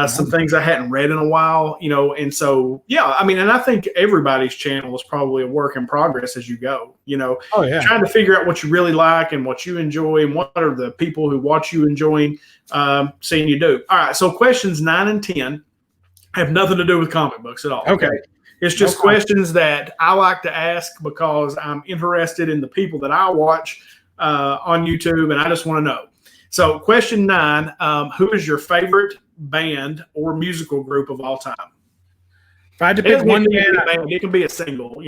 some things I hadn't read in a while, and so, yeah, I mean, and I think everybody's channel is probably a work in progress as you go, Oh yeah. trying to figure out what you really like and what you enjoy and what are the people who watch you enjoying seeing you do. All right. So questions 9 and 10 have nothing to do with comic books at all. Okay. It's just questions that I like to ask because I'm interested in the people that I watch on YouTube, and I just want to know. So question 9, who is your favorite band or musical group of all time? If I had to pick one band, it can be a single,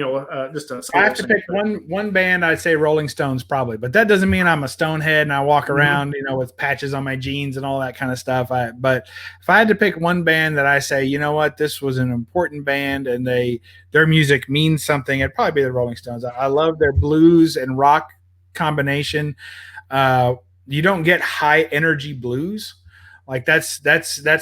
just a. I have to pick one band. I'd say Rolling Stones probably, but that doesn't mean I'm a stonehead and I walk around, with patches on my jeans and all that kind of stuff. But if I had to pick one band that I say, you know what, this was an important band and their music means something, it'd probably be the Rolling Stones. I love their blues and rock combination. You don't get high energy blues. Like that's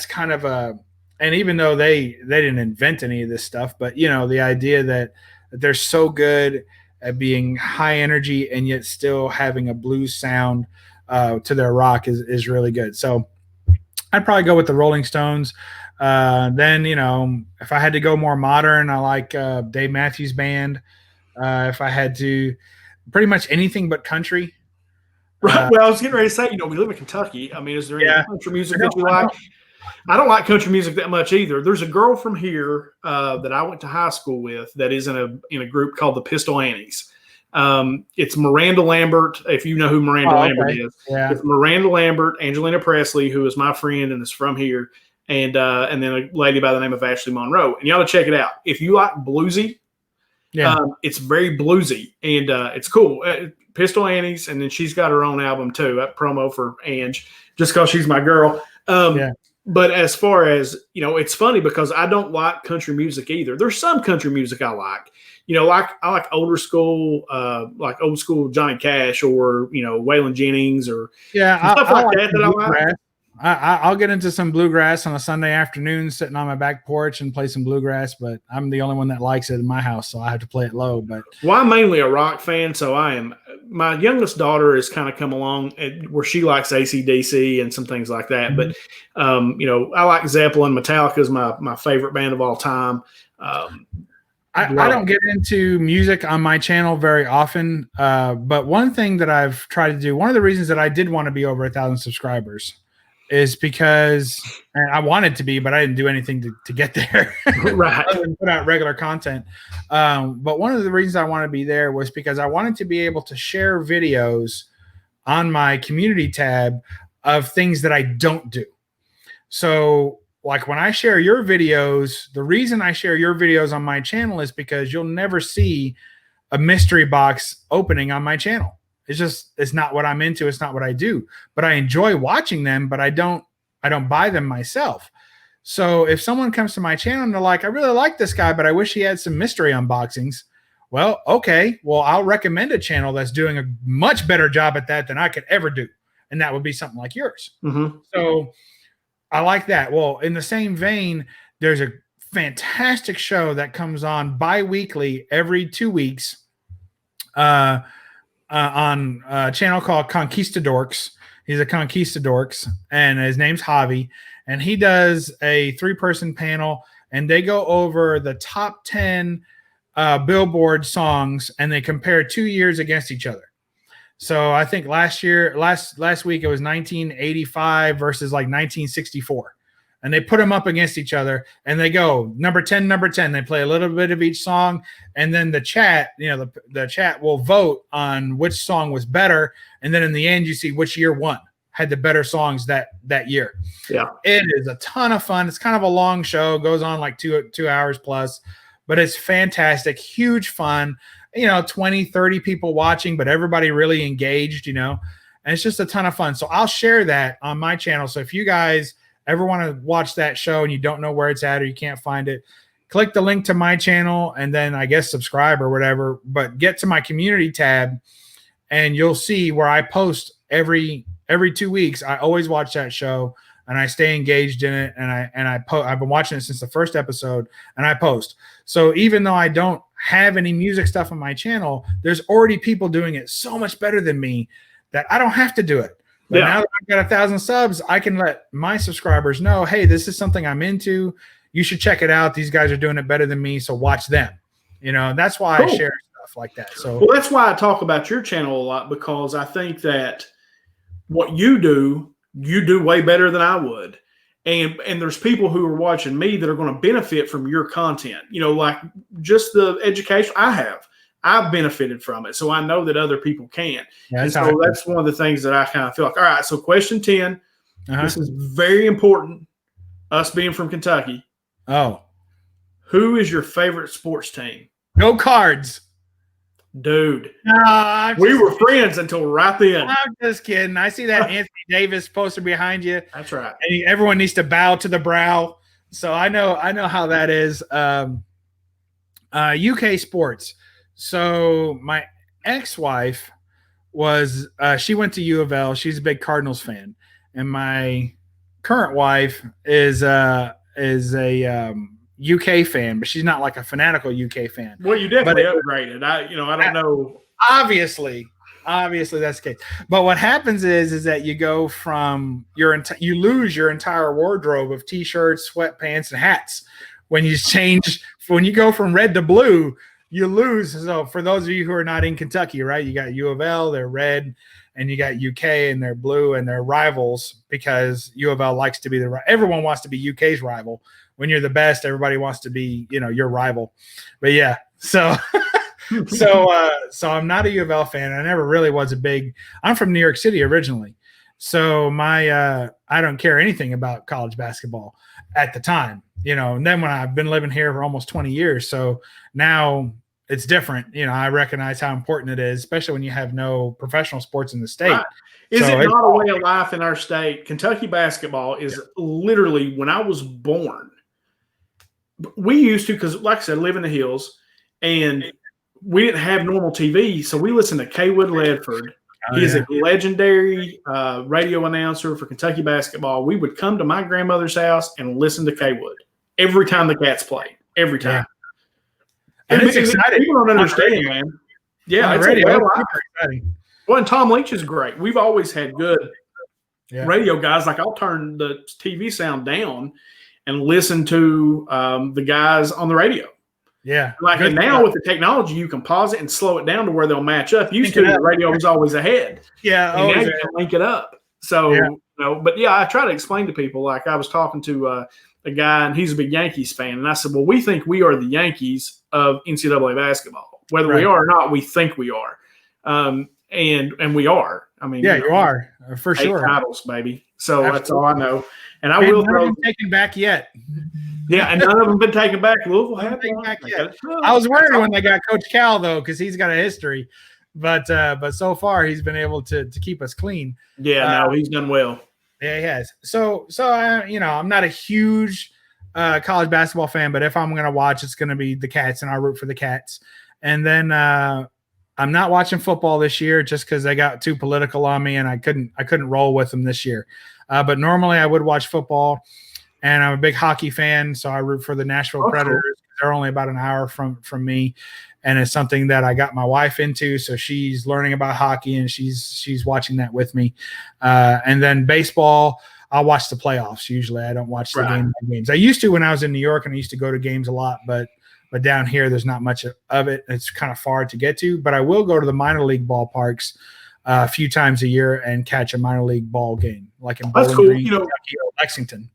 kind of a. And even though they didn't invent any of this stuff, but the idea that they're so good at being high energy and yet still having a blues sound to their rock is really good. So I'd probably go with the Rolling Stones. Then if I had to go more modern, I like Dave Matthews Band. If I had to, pretty much anything but country. Right. Well, I was getting ready to say, we live in Kentucky. I mean, is there any country music that you like? I don't like country music that much either. There's a girl from here that I went to high school with that is in a group called the Pistol Annies. It's Miranda Lambert, if you know who Miranda Lambert is. Yeah. It's Miranda Lambert, Angelina Presley, who is my friend and is from here, and then a lady by the name of Ashley Monroe. And you ought to check it out. If you like bluesy, it's very bluesy, and it's cool. Pistol Annies, and then she's got her own album too. That promo for Ange, just because she's my girl. But as far as, it's funny because I don't like country music either. There's some country music I like. I like old school Johnny Cash or, Waylon Jennings or stuff like that I like. I'll get into some bluegrass on a Sunday afternoon sitting on my back porch and play some bluegrass, but I'm the only one that likes it in my house, so I have to play it low. But I'm mainly a rock fan, so my youngest daughter has kind of come along where she likes AC/DC and some things like that. But, I like Zeppelin. Metallica is my favorite band of all time. I don't get into music on my channel very often, but one thing that I've tried to do, one of the reasons that I did want to be over 1,000 subscribers is because I wanted to be, but I didn't do anything to get there. Right. Other than put out regular content. But one of the reasons I wanted to be there was because I wanted to be able to share videos on my community tab of things that I don't do. So like when I share your videos, the reason I share your videos on my channel is because you'll never see a mystery box opening on my channel. It's not what I'm into. It's not what I do, but I enjoy watching them, but I don't buy them myself. So if someone comes to my channel and they're like, I really like this guy, but I wish he had some mystery unboxings. Well, okay. Well, I'll recommend a channel that's doing a much better job at that than I could ever do. And that would be something like yours. Mm-hmm. So I like that. Well, in the same vein, there's a fantastic show that comes on bi-weekly every 2 weeks. On a channel called Conquistadorks. He's a Conquistadorks, and his name's Javi, and he does a 3-person panel, and they go over the top 10 Billboard songs, and they compare 2 years against each other. So I think last week it was 1985 versus like 1964. And they put them up against each other, and they go number 10, number 10. They play a little bit of each song, and then the chat, the chat will vote on which song was better, and then in the end, you see which year won, had the better songs that year. Yeah, it is a ton of fun. It's kind of a long show, goes on like two hours plus, but it's fantastic, huge fun. 20, 30 people watching, but everybody really engaged. And it's just a ton of fun. So I'll share that on my channel. So if you guys ever want to watch that show and you don't know where it's at or you can't find it, click the link to my channel and then I guess subscribe or whatever, but get to my community tab and you'll see where I post every 2 weeks. I always watch that show and I stay engaged in it. And I've been watching it since the first episode and I post. So even though I don't have any music stuff on my channel, there's already people doing it so much better than me that I don't have to do it. But now that I've got 1,000 subs, I can let my subscribers know, hey, this is something I'm into. You should check it out. These guys are doing it better than me, so watch them. And that's why I share stuff like that. So, well, that's why I talk about your channel a lot, because I think that what you do way better than I would. And there's people who are watching me that are going to benefit from your content. Like just the education I've benefited from it. So I know that other people can. Yeah, and so that's one of the things that I kind of feel like, all right, so question 10, this is very important, us being from Kentucky. Oh. Who is your favorite sports team? Go Cards. Dude. We were friends until right then. I'm just kidding. I see that Anthony Davis poster behind you. That's right. And everyone needs to bow to the brow. So I know how that is. UK sports. So my ex-wife she went to U of L. She's a big Cardinals fan. And my current wife is a UK fan, but she's not like a fanatical UK fan. Well, you definitely upgraded. I don't know. Obviously that's the case. But what happens is that you go from you lose your entire wardrobe of t-shirts, sweatpants, and hats. When you go from red to blue, you lose. So for those of you who are not in Kentucky, right, you got U of L, they're red, and you got UK and they're blue, and they're rivals because U of L likes to be everyone wants to be UK's rival. When you're the best, everybody wants to be, your rival. But yeah, so I'm not a U of L fan. I never really was I'm from New York City originally. So I don't care anything about college basketball at the time, and then when I've been living here for almost 20 years. So now it's different. I recognize how important it is, especially when you have no professional sports in the state. Right. Is it not a way of life in our state? Kentucky basketball is literally, when I was born, we used to, because like I said, live in the hills, and we didn't have normal TV, so we listened to Kaywood Ledford. He is a legendary radio announcer for Kentucky basketball. We would come to my grandmother's house and listen to Kaywood every time the Cats played. Every time. And it's exciting. People don't understand, man. Yeah, it's exciting. Well, and Tom Leach is great. We've always had good radio guys. Like, I'll turn the TV sound down and listen to the guys on the radio. Yeah. Like, and now with the technology, you can pause it and slow it down to where they'll match up. Used to, the radio was always ahead. Yeah. And now you can link it up. So, but yeah, I try to explain to people, like I was talking to a guy, and he's a big Yankees fan. And I said, well, we think we are the Yankees of NCAA basketball. Whether we are or not, we think we are. And we are. I mean, yeah, you are for sure. 8 titles, baby. So that's all I know. And I will throw taken back yet. Yeah, and none of them been taken back. Louisville haven't taken back yet. I was worried when they got Coach Cal though, because he's got a history. But so far he's been able to keep us clean. Yeah, no, he's done well. Yeah, he has. So I'm not a huge college basketball fan, but if I'm going to watch, it's going to be the Cats, and I root for the Cats. And then I'm not watching football this year just because they got too political on me, and I couldn't roll with them this year. But normally I would watch football, and I'm a big hockey fan, so I root for the Nashville Predators. Cool. They're only about an hour from me, and it's something that I got my wife into, so she's learning about hockey, and she's watching that with me. And then baseball, I'll watch the playoffs. Usually I don't watch the games. I used to when I was in New York, and I used to go to games a lot, but down here there's not much of it. It's kind of far to get to, but I will go to the minor league ballparks a few times a year and catch a minor league ball game, like in Bowling Green, Kentucky, or Lexington.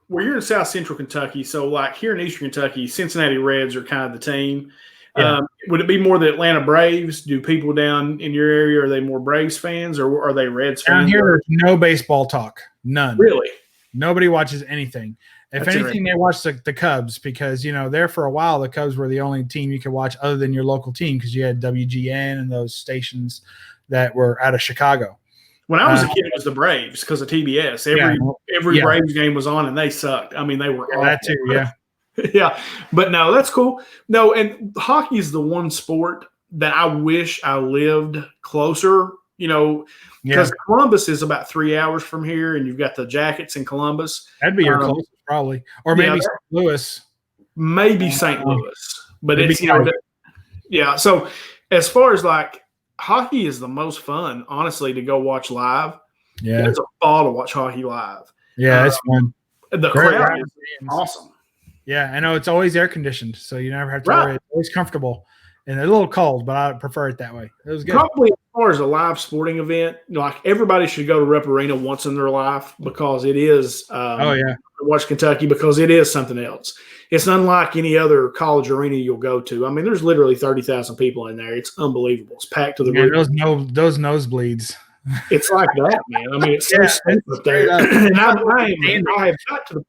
Well, you're in South Central Kentucky, so like here in Eastern Kentucky, Cincinnati Reds are kind of the team. Yeah. Would it be more the Atlanta Braves? Do people down in your area, are they more Braves fans, or are they Reds fans? Down here, there's no baseball talk. None. Really? Nobody watches anything. If anything, they watch the Cubs because, there for a while, the Cubs were the only team you could watch other than your local team because you had WGN and those stations that were out of Chicago. When I was a kid, it was the Braves because of TBS. Every Braves game was on, and they sucked. I mean, they were awful. That too, yeah. Yeah, but no, that's cool. No, and hockey is the one sport that I wish I lived closer, because Columbus is about 3 hours from here, and you've got the Jackets in Columbus. That'd be your closest, probably. Or maybe St. Louis. Maybe St. Louis. But it's, so as far as like hockey is the most fun, honestly, to go watch live. Yeah. It's a ball to watch hockey live. Yeah, it's fun. The Great crowd is awesome. Yeah, I know it's always air conditioned, so you never have to Right. worry. It's always comfortable. And a little cold, but I prefer it that way. It was good. Probably as far as a live sporting event, like everybody should go to Rep Arena once in their life because it is. Watch Kentucky because it is something else. It's unlike any other college arena you'll go to. I mean, there's literally 30,000 people in there. It's unbelievable. It's packed to the roof. Those nosebleeds. It's like that, man. I mean, it's so safe up there. And I have got to the.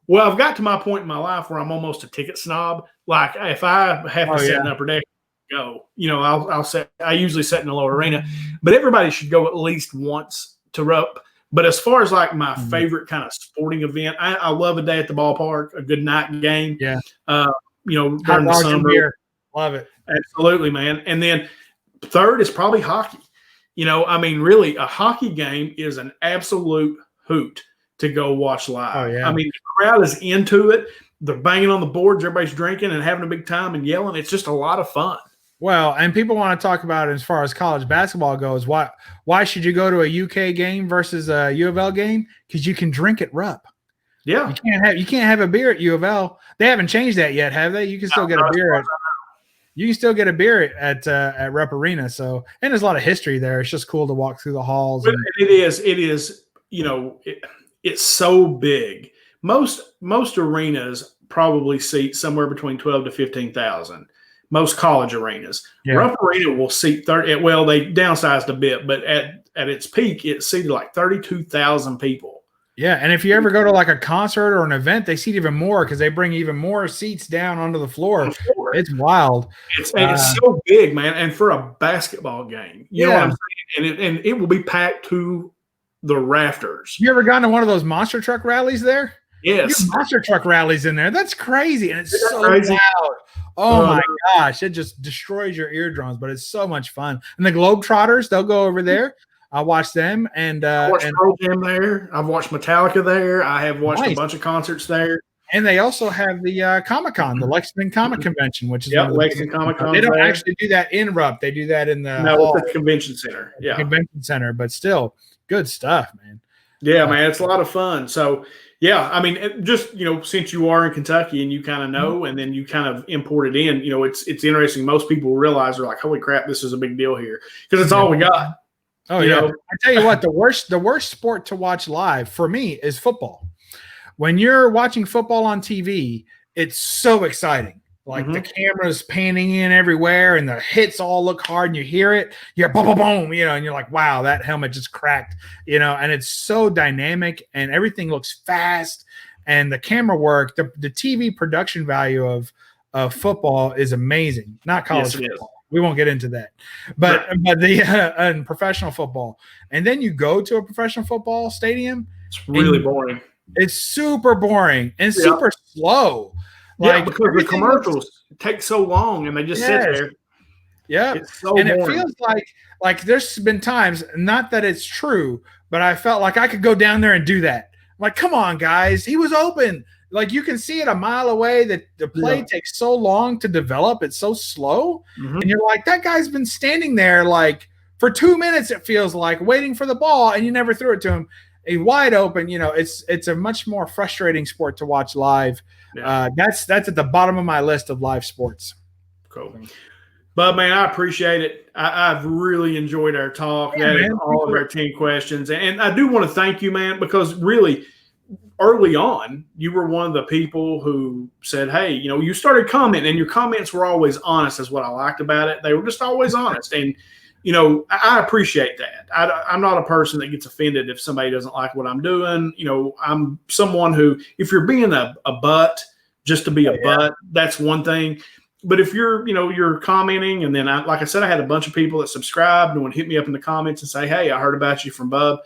Well, I've got to my point in my life where I'm almost a ticket snob. Like if I have to sit in the upper deck, go. I'll set. I usually sit in the lower arena, but everybody should go at least once to Rupp. But as far as like my favorite kind of sporting event, I love a day at the ballpark, a good night game. Yeah. During the summer, love it. Absolutely, man. And then third is probably hockey. I mean, really, a hockey game is an absolute hoot to go watch live. Oh, yeah. I mean, the crowd is into it. They're banging on the boards. Everybody's drinking and having a big time and yelling. It's just a lot of fun. Well, and people want to talk about it as far as college basketball goes. Why should you go to a UK game versus a U of L game? Because you can drink at Rupp. Yeah. You can't have a beer at U of L. They haven't changed that yet, have they? You can still get a beer at Rupp Arena. So, and there's a lot of history there. It's just cool to walk through the halls. It is. It's so big. Most arenas probably seat somewhere between 12 to 15,000. Most college arenas. Yeah. Rupp Arena will seat 30. Well, they downsized a bit, but at its peak, it seated like 32,000 people. Yeah, and if you ever go to like a concert or an event, they seat even more because they bring even more seats down onto the floor. It's wild. It's so big, man. And for a basketball game, you know what I'm saying? And it will be packed to the rafters. You ever gone to one of those monster truck rallies there? Yes. Monster truck rallies in there. That's crazy. And it's so loud. Oh my gosh. It just destroys your eardrums, but it's so much fun. And the Globetrotters, they'll go over there. I watch them. And I watched Pearl Jam there. I've watched Metallica there. I have watched a bunch of concerts there. And they also have the Comic-Con, the Lexington Comic Convention, which is Lexington Comic-Con. They don't actually do that in Rupp. They do that in the it's the convention center. Yeah, convention center. But still, good stuff, man. Yeah, man, it's a lot of fun. So, yeah, I mean, just since you are in Kentucky and you kind of know, and then you kind of import it in, it's interesting. Most people realize they're like, "Holy crap, this is a big deal here," because it's all we got. Oh yeah, I tell you what, the worst sport to watch live for me is football. When you're watching football on TV, it's so exciting. Like the camera's panning in everywhere and the hits all look hard and you hear it. You're boom, boom, boom, and you're like, wow, that helmet just cracked, and it's so dynamic and everything looks fast. And the camera work, the TV production value of football is amazing. Not college football. We won't get into that. But the professional football. And then you go to a professional football stadium. It's really boring. It's super boring and super slow. Because the commercials take so long and they just sit there. Yeah. It's so boring. It feels like there's been times, not that it's true, but I felt like I could go down there and do that. Like, come on, guys. He was open. Like, you can see it a mile away that the play takes so long to develop. It's so slow. And you're like, that guy's been standing there like for 2 minutes, it feels like, waiting for the ball, and you never threw it to him. A wide open, it's a much more frustrating sport to watch live. Yeah. That's at the bottom of my list of live sports. Cool. But man, I appreciate it. I've really enjoyed our talk. That is all of our 10 questions. And I do want to thank you, man, because really early on, you were one of the people who said, hey, you started commenting, and your comments were always honest is what I liked about it. They were just always honest. And I appreciate that. I'm not a person that gets offended if somebody doesn't like what I'm doing. I'm someone who, if you're being a butt just to be a butt, that's one thing. But if you're commenting, and then like I said, I had a bunch of people that subscribed and would hit me up in the comments and say, hey, I heard about you from Bub.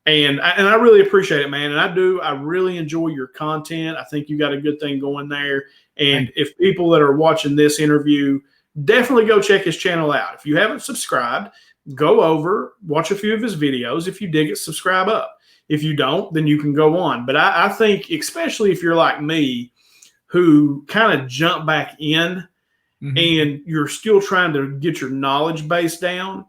And I really appreciate it, man. And I really enjoy your content. I think you got a good thing going there. And if people that are watching this interview, definitely go check his channel out. If you haven't subscribed, go over, watch a few of his videos. If you dig it, subscribe up. If you don't, then you can go on. But I think, especially if you're like me, who kind of jump back in and you're still trying to get your knowledge base down,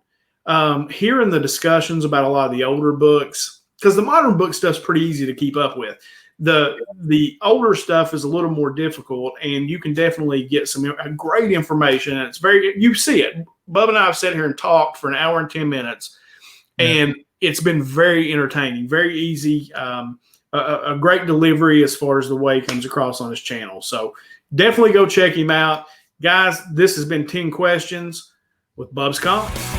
hearing the discussions about a lot of the older books, because the modern book stuff's pretty easy to keep up with. The older stuff is a little more difficult, and you can definitely get some great information. And it's you see it. Bub and I have sat here and talked for an hour and 10 minutes, and it's been very entertaining, very easy, a great delivery as far as the way he comes across on his channel. So definitely go check him out. Guys, this has been 10 Questions with Bub's Comics.